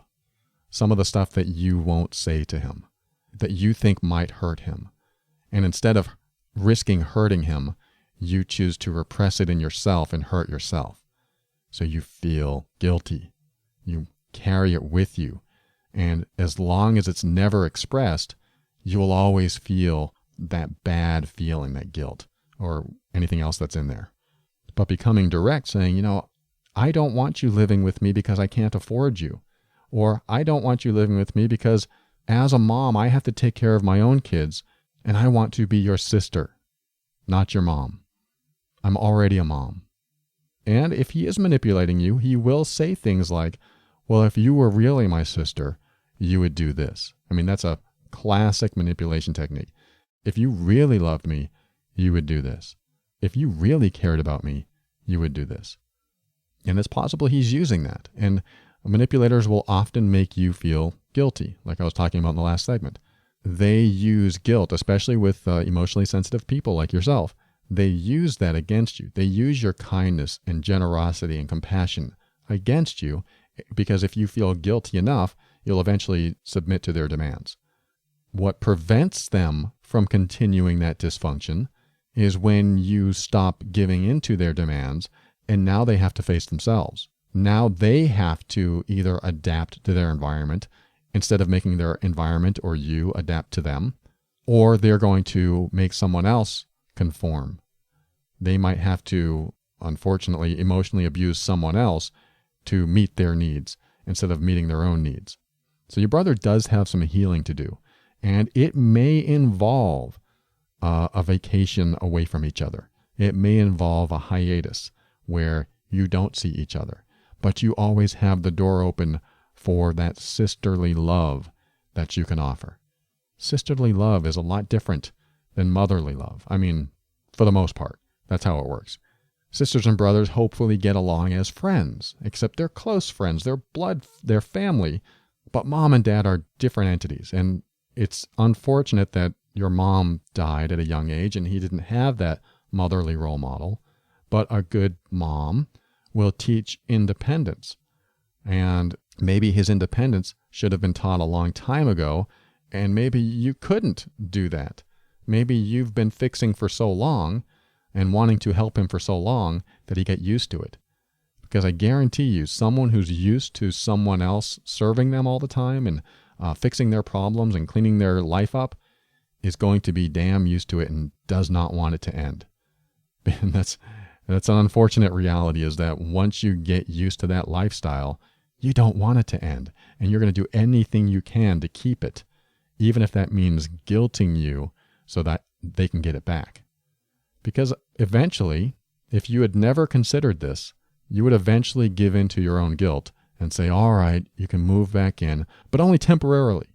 Some of the stuff that you won't say to him, that you think might hurt him. And instead of risking hurting him, you choose to repress it in yourself and hurt yourself. So you feel guilty. You carry it with you. And as long as it's never expressed, you will always feel that bad feeling, that guilt, or anything else that's in there. But becoming direct, saying, I don't want you living with me because I can't afford you. Or I don't want you living with me because as a mom, I have to take care of my own kids and I want to be your sister, not your mom. I'm already a mom. And if he is manipulating you, he will say things like, well, if you were really my sister, you would do this. I mean, that's a classic manipulation technique. If you really loved me, you would do this. If you really cared about me, you would do this. And it's possible he's using that. And manipulators will often make you feel guilty, like I was talking about in the last segment. They use guilt, especially with emotionally sensitive people like yourself. They use that against you. They use your kindness and generosity and compassion against you, because if you feel guilty enough, you'll eventually submit to their demands. What prevents them from continuing that dysfunction is when you stop giving into their demands, and now they have to face themselves. Now they have to either adapt to their environment instead of making their environment or you adapt to them, or they're going to make someone else conform. They might have to, unfortunately, emotionally abuse someone else to meet their needs instead of meeting their own needs. So your brother does have some healing to do, and it may involve a vacation away from each other. It may involve a hiatus where you don't see each other, but you always have the door open for that sisterly love that you can offer. Sisterly love is a lot different than motherly love. I mean, for the most part, that's how it works. Sisters and brothers hopefully get along as friends, except they're close friends, they're blood, they're family, but mom and dad are different entities. And it's unfortunate that your mom died at a young age and he didn't have that motherly role model, but a good mom will teach independence. And maybe his independence should have been taught a long time ago, and maybe you couldn't do that. Maybe you've been fixing for so long and wanting to help him for so long that he got used to it. Because I guarantee you, someone who's used to someone else serving them all the time and fixing their problems and cleaning their life up is going to be damn used to it and does not want it to end. And that's an unfortunate reality, is that once you get used to that lifestyle, you don't want it to end. And you're going to do anything you can to keep it, even if that means guilting you so that they can get it back. Because eventually, if you had never considered this, you would eventually give in to your own guilt and say, all right, you can move back in, but only temporarily.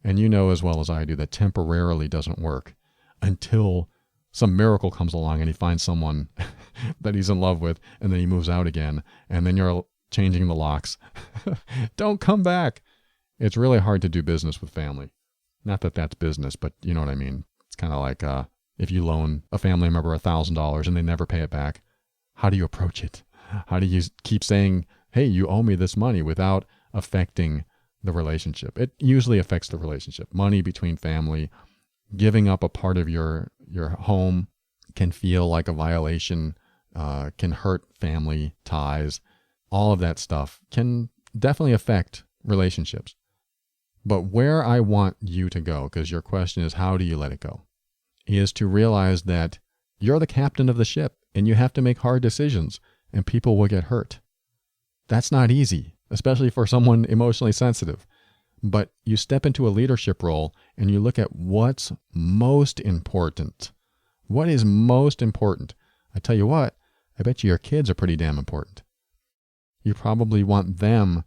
And you know as well as I do that temporarily doesn't work until some miracle comes along and he finds someone that he's in love with, and then he moves out again, and then you're changing the locks. Don't come back. It's really hard to do business with family. Not that that's business, but you know what I mean. It's kind of like if you loan a family member $1,000 and they never pay it back, how do you approach it? How do you keep saying, hey, you owe me this money without affecting the relationship? It usually affects the relationship. Money between family, giving up a part of your home can feel like a violation, can hurt family ties. All of that stuff can definitely affect relationships. But where I want you to go, because your question is how do you let it go, is to realize that you're the captain of the ship and you have to make hard decisions and people will get hurt. That's not easy, especially for someone emotionally sensitive. But you step into a leadership role and you look at what's most important. What is most important? I tell you what, I bet you your kids are pretty damn important. You probably want them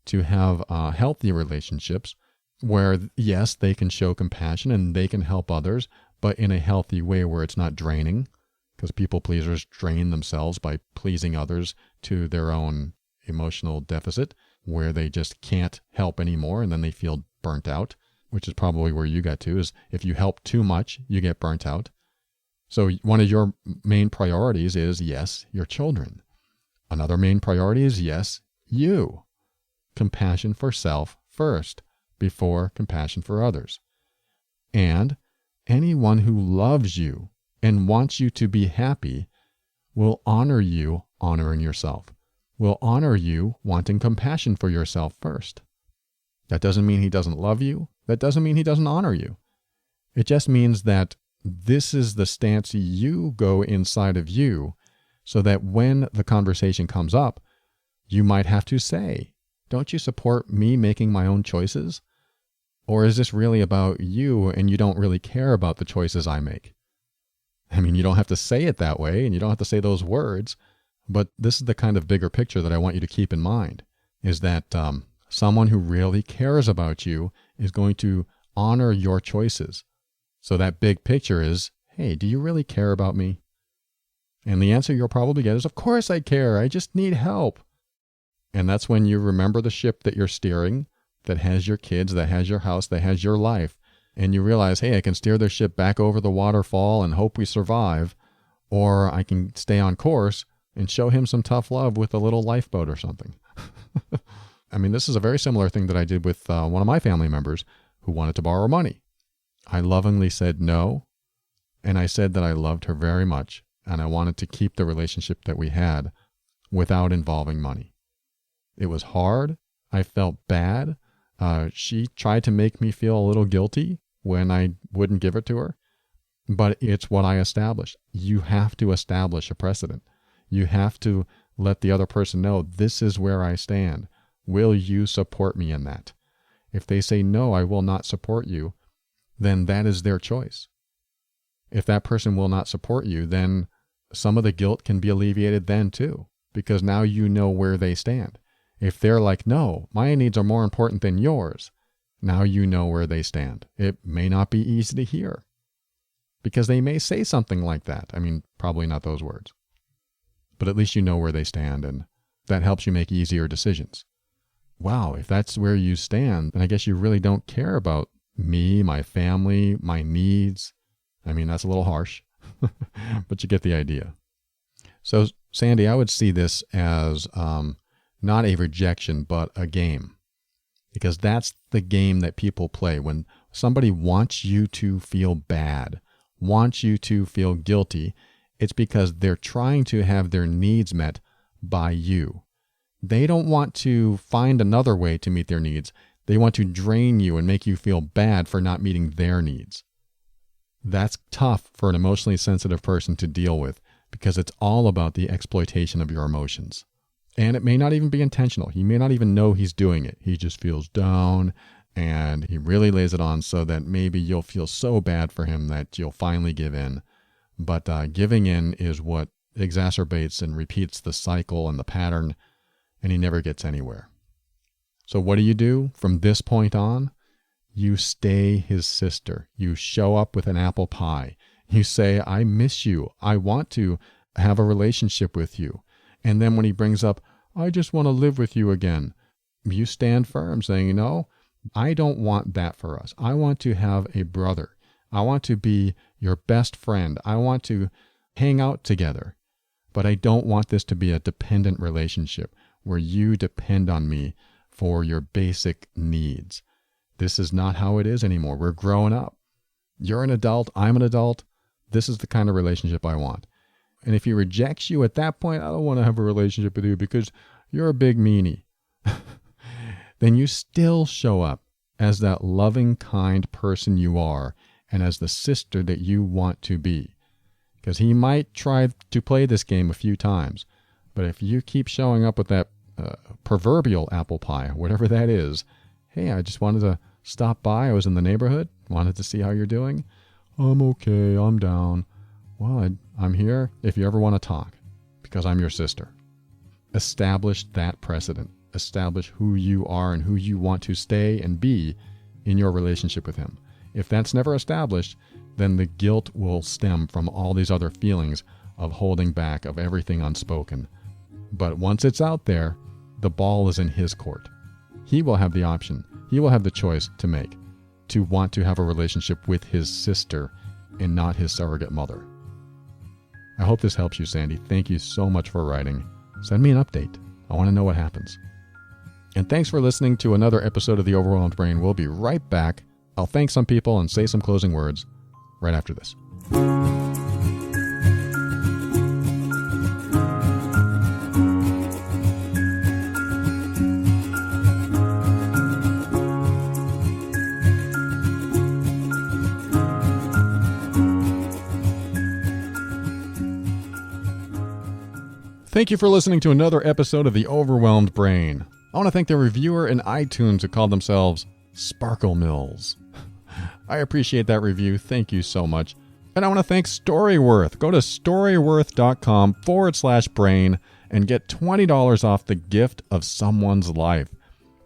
to have healthy relationships where, yes, they can show compassion and they can help others, but in a healthy way where it's not draining, because people pleasers drain themselves by pleasing others to their own emotional deficit, where they just can't help anymore and then they feel burnt out, which is probably where you got to, is if you help too much, you get burnt out. So one of your main priorities is, yes, your children. Another main priority is, yes, you. Compassion for self first, before compassion for others. And anyone who loves you and wants you to be happy will honor you honoring yourself, will honor you wanting compassion for yourself first. That doesn't mean he doesn't love you. That doesn't mean he doesn't honor you. It just means that this is the stance you go inside of you, so that when the conversation comes up, you might have to say, don't you support me making my own choices? Or is this really about you and you don't really care about the choices I make? I mean, you don't have to say it that way and you don't have to say those words, but this is the kind of bigger picture that I want you to keep in mind, is that someone who really cares about you is going to honor your choices. So that big picture is, hey, do you really care about me? And the answer you'll probably get is, of course I care. I just need help. And that's when you remember the ship that you're steering, that has your kids, that has your house, that has your life. And you realize, hey, I can steer this ship back over the waterfall and hope we survive. Or I can stay on course and show him some tough love with a little lifeboat or something. I mean, this is a very similar thing that I did with one of my family members who wanted to borrow money. I lovingly said no. And I said that I loved her very much. And I wanted to keep the relationship that we had without involving money. It was hard. I felt bad. She tried to make me feel a little guilty when I wouldn't give it to her. But it's what I established. You have to establish a precedent. You have to let the other person know, this is where I stand. Will you support me in that? If they say, no, I will not support you, then that is their choice. If that person will not support you, then some of the guilt can be alleviated then too, because now you know where they stand. If they're like, no, my needs are more important than yours, now you know where they stand. It may not be easy to hear because they may say something like that. I mean, probably not those words, but at least you know where they stand, and that helps you make easier decisions. Wow, if that's where you stand, then I guess you really don't care about me, my family, my needs. I mean, that's a little harsh, but you get the idea. So, Sandy, I would see this as not a rejection, but a game. Because that's the game that people play. When somebody wants you to feel bad, wants you to feel guilty, it's because they're trying to have their needs met by you. They don't want to find another way to meet their needs. They want to drain you and make you feel bad for not meeting their needs. That's tough for an emotionally sensitive person to deal with because it's all about the exploitation of your emotions. And it may not even be intentional. He may not even know he's doing it. He just feels down and he really lays it on so that maybe you'll feel so bad for him that you'll finally give in. But giving in is what exacerbates and repeats the cycle and the pattern, and he never gets anywhere. So what do? From this point on, you stay his sister. You show up with an apple pie. You say, I miss you. I want to have a relationship with you. And then when he brings up, I just want to live with you again, you stand firm saying, no, I don't want that for us. I want to have a brother. I want to be your best friend. I want to hang out together. But I don't want this to be a dependent relationship where you depend on me for your basic needs. This is not how it is anymore. We're growing up. You're an adult. I'm an adult. This is the kind of relationship I want. And if he rejects you at that point, I don't want to have a relationship with you because you're a big meanie. Then you still show up as that loving, kind person you are and as the sister that you want to be. Because he might try to play this game a few times, but if you keep showing up with that proverbial apple pie, whatever that is, hey, I just wanted to stop by. I was in the neighborhood, wanted to see how you're doing. I'm okay, I'm down. Well, I'm here if you ever want to talk, because I'm your sister. Establish that precedent. Establish who you are and who you want to stay and be in your relationship with him. If that's never established, then the guilt will stem from all these other feelings of holding back, of everything unspoken. But once it's out there, the ball is in his court. He will have the option. He will have the choice to make, to want to have a relationship with his sister and not his surrogate mother. I hope this helps you, Sandy. Thank you so much for writing. Send me an update. I want to know what happens. And thanks for listening to another episode of The Overwhelmed Brain. We'll be right back. I'll thank some people and say some closing words right after this. Thank you for listening to another episode of The Overwhelmed Brain. I want to thank the reviewer in iTunes who called themselves Sparkle Mills. I appreciate that review. Thank you so much. And I want to thank Storyworth. Go to storyworth.com/brain and get $20 off the gift of someone's life.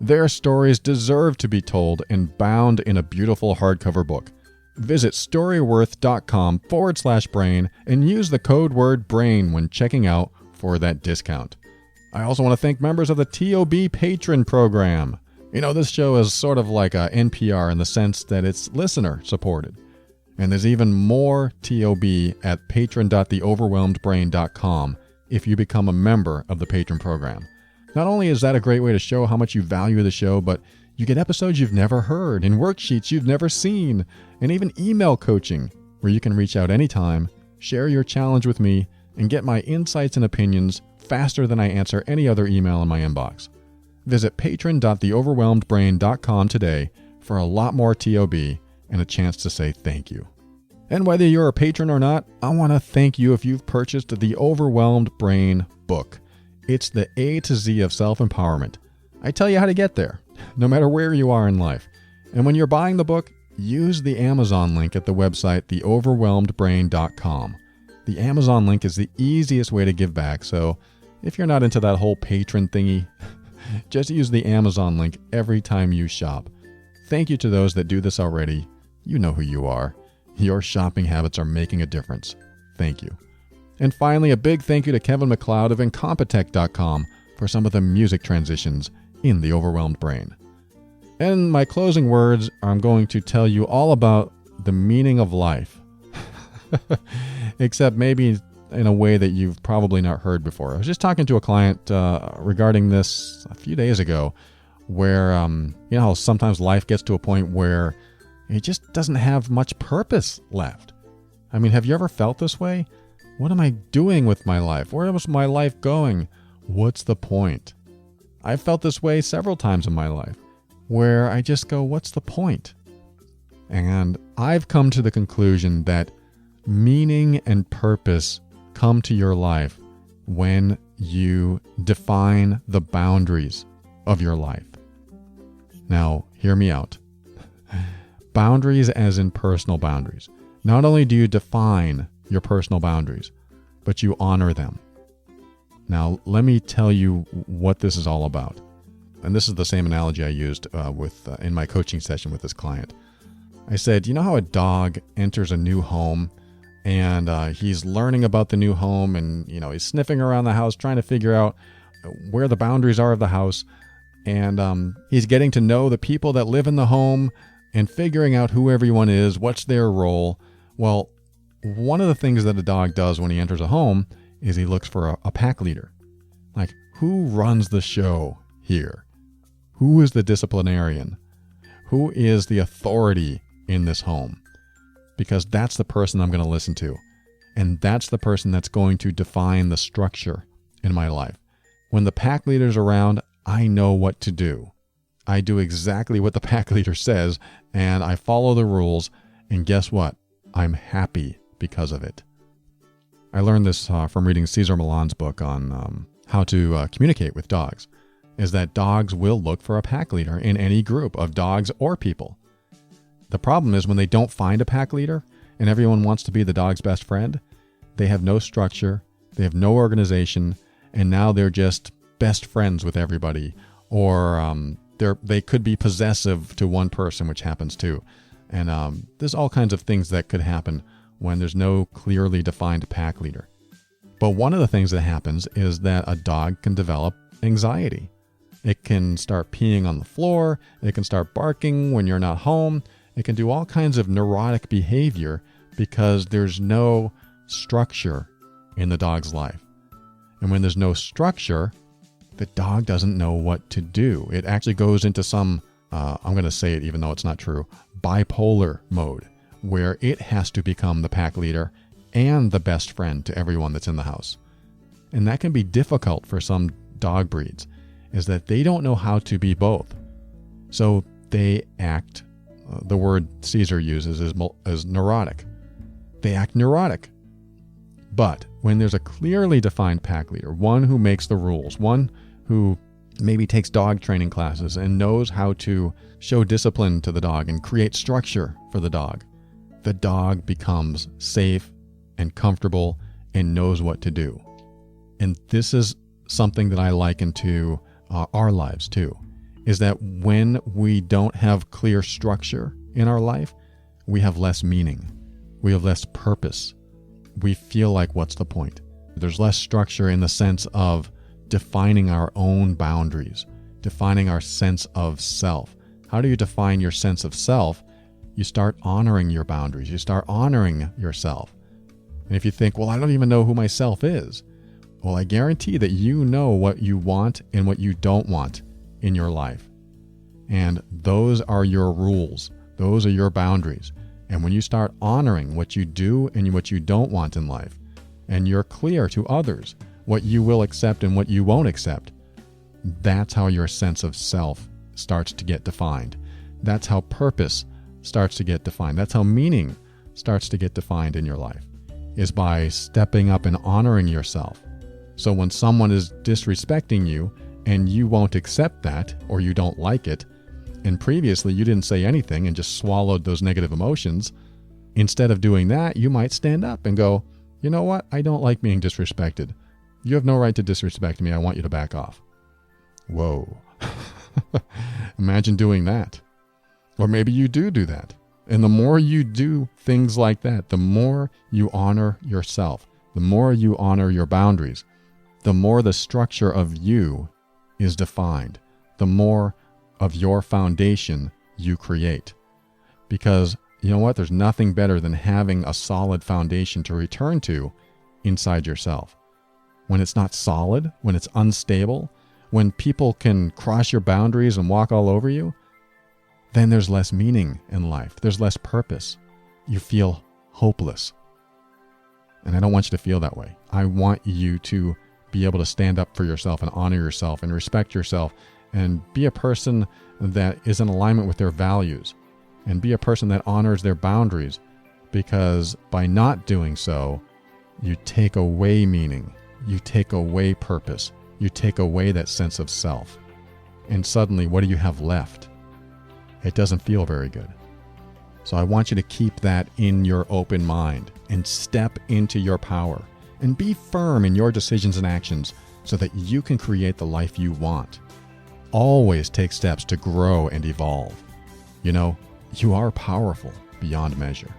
Their stories deserve to be told and bound in a beautiful hardcover book. Visit storyworth.com/brain and use the code word BRAIN when checking out for that discount. I also want to thank members of the TOB Patron Program. You know, this show is sort of like a NPR in the sense that it's listener supported. And there's even more TOB at patron.theoverwhelmedbrain.com if you become a member of the Patron Program. Not only is that a great way to show how much you value the show, but you get episodes you've never heard and worksheets you've never seen, and even email coaching where you can reach out anytime, share your challenge with me, and get my insights and opinions faster than I answer any other email in my inbox. Visit patron.theoverwhelmedbrain.com today for a lot more TOB and a chance to say thank you. And whether you're a patron or not, I want to thank you if you've purchased the Overwhelmed Brain book. It's the A to Z of self-empowerment. I tell you how to get there, no matter where you are in life. And when you're buying the book, use the Amazon link at the website theoverwhelmedbrain.com. The Amazon link is the easiest way to give back, so if you're not into that whole patron thingy, Just use the Amazon link every time you shop. Thank you to those that do this already. You know who you are. Your shopping habits are making a difference. Thank you. And finally, a big thank you to Kevin MacLeod of Incompetech.com for some of the music transitions in The Overwhelmed Brain. And my closing words, I'm going to tell you all about the meaning of life. Except maybe in a way that you've probably not heard before. I was just talking to a client regarding this a few days ago, where, you know how sometimes life gets to a point where it just doesn't have much purpose left. I mean, have you ever felt this way? What am I doing with my life? Where is my life going? What's the point? I've felt this way several times in my life, where I just go, what's the point? And I've come to the conclusion that meaning and purpose come to your life when you define the boundaries of your life. Now, hear me out. Boundaries as in personal boundaries. Not only do you define your personal boundaries, but you honor them. Now, let me tell you what this is all about. And this is the same analogy I used in my coaching session with this client. I said, you know how a dog enters a new home and he's learning about the new home, and he's sniffing around the house trying to figure out where the boundaries are of the house, and he's getting to know the people that live in the home and figuring out who everyone is, what's their role. Well, one of the things that a dog does when he enters a home is he looks for a pack leader. Like, who runs the show here? Who is the disciplinarian? Who is the authority in this home? Because that's the person I'm going to listen to. And that's the person that's going to define the structure in my life. When the pack leader's around, I know what to do. I do exactly what the pack leader says, and I follow the rules, and guess what? I'm happy because of it. I learned this from reading Cesar Millan's book on how to communicate with dogs, is that dogs will look for a pack leader in any group of dogs or people. The problem is when they don't find a pack leader and everyone wants to be the dog's best friend, they have no structure, they have no organization, and now they're just best friends with everybody, or they could be possessive to one person, which happens too. And there's all kinds of things that could happen when there's no clearly defined pack leader. But one of the things that happens is that a dog can develop anxiety. It can start peeing on the floor. It can start barking when you're not home. It can do all kinds of neurotic behavior because there's no structure in the dog's life. And when there's no structure, the dog doesn't know what to do. It actually goes into some, I'm going to say it even though it's not true, bipolar mode, where it has to become the pack leader and the best friend to everyone that's in the house. And that can be difficult for some dog breeds, is that they don't know how to be both. So they act, the word Caesar uses is neurotic. They act neurotic. But when there's a clearly defined pack leader, one who makes the rules, one who maybe takes dog training classes and knows how to show discipline to the dog and create structure for the dog becomes safe and comfortable and knows what to do. And this is something that I liken to our lives too, is that when we don't have clear structure in our life, we have less meaning. We have less purpose. We feel like, what's the point? There's less structure in the sense of defining our own boundaries, defining our sense of self. How do you define your sense of self? You start honoring your boundaries. You start honoring yourself. And if you think, well, I don't even know who myself is, well, I guarantee that you know what you want and what you don't want in your life. And those are your rules. Those are your boundaries. And when you start honoring what you do and what you don't want in life, and you're clear to others what you will accept and what you won't accept, that's how your sense of self starts to get defined. That's how purpose starts to get defined. That's how meaning starts to get defined in your life, is by stepping up and honoring yourself. So when someone is disrespecting you and you won't accept that, or you don't like it, and previously you didn't say anything and just swallowed those negative emotions, instead of doing that, you might stand up and go, you know what? I don't like being disrespected. You have no right to disrespect me. I want you to back off. Whoa. Imagine doing that. Or maybe you do that. And the more you do things like that, the more you honor yourself, the more you honor your boundaries, the more the structure of you is defined, the more of your foundation you create. Because you know what? There's nothing better than having a solid foundation to return to inside yourself. When it's not solid, when it's unstable, when people can cross your boundaries and walk all over you, then there's less meaning in life. There's less purpose. You feel hopeless. And I don't want you to feel that way. I want you to be able to stand up for yourself and honor yourself and respect yourself and be a person that is in alignment with their values and be a person that honors their boundaries, because by not doing so, you take away meaning, you take away purpose, you take away that sense of self. And suddenly, what do you have left? It doesn't feel very good. So I want you to keep that in your open mind and step into your power and be firm in your decisions and actions so that you can create the life you want. Always take steps to grow and evolve. You know, you are powerful beyond measure.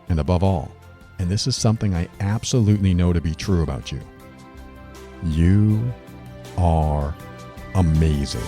And above all, and this is something I absolutely know to be true about you, you are amazing.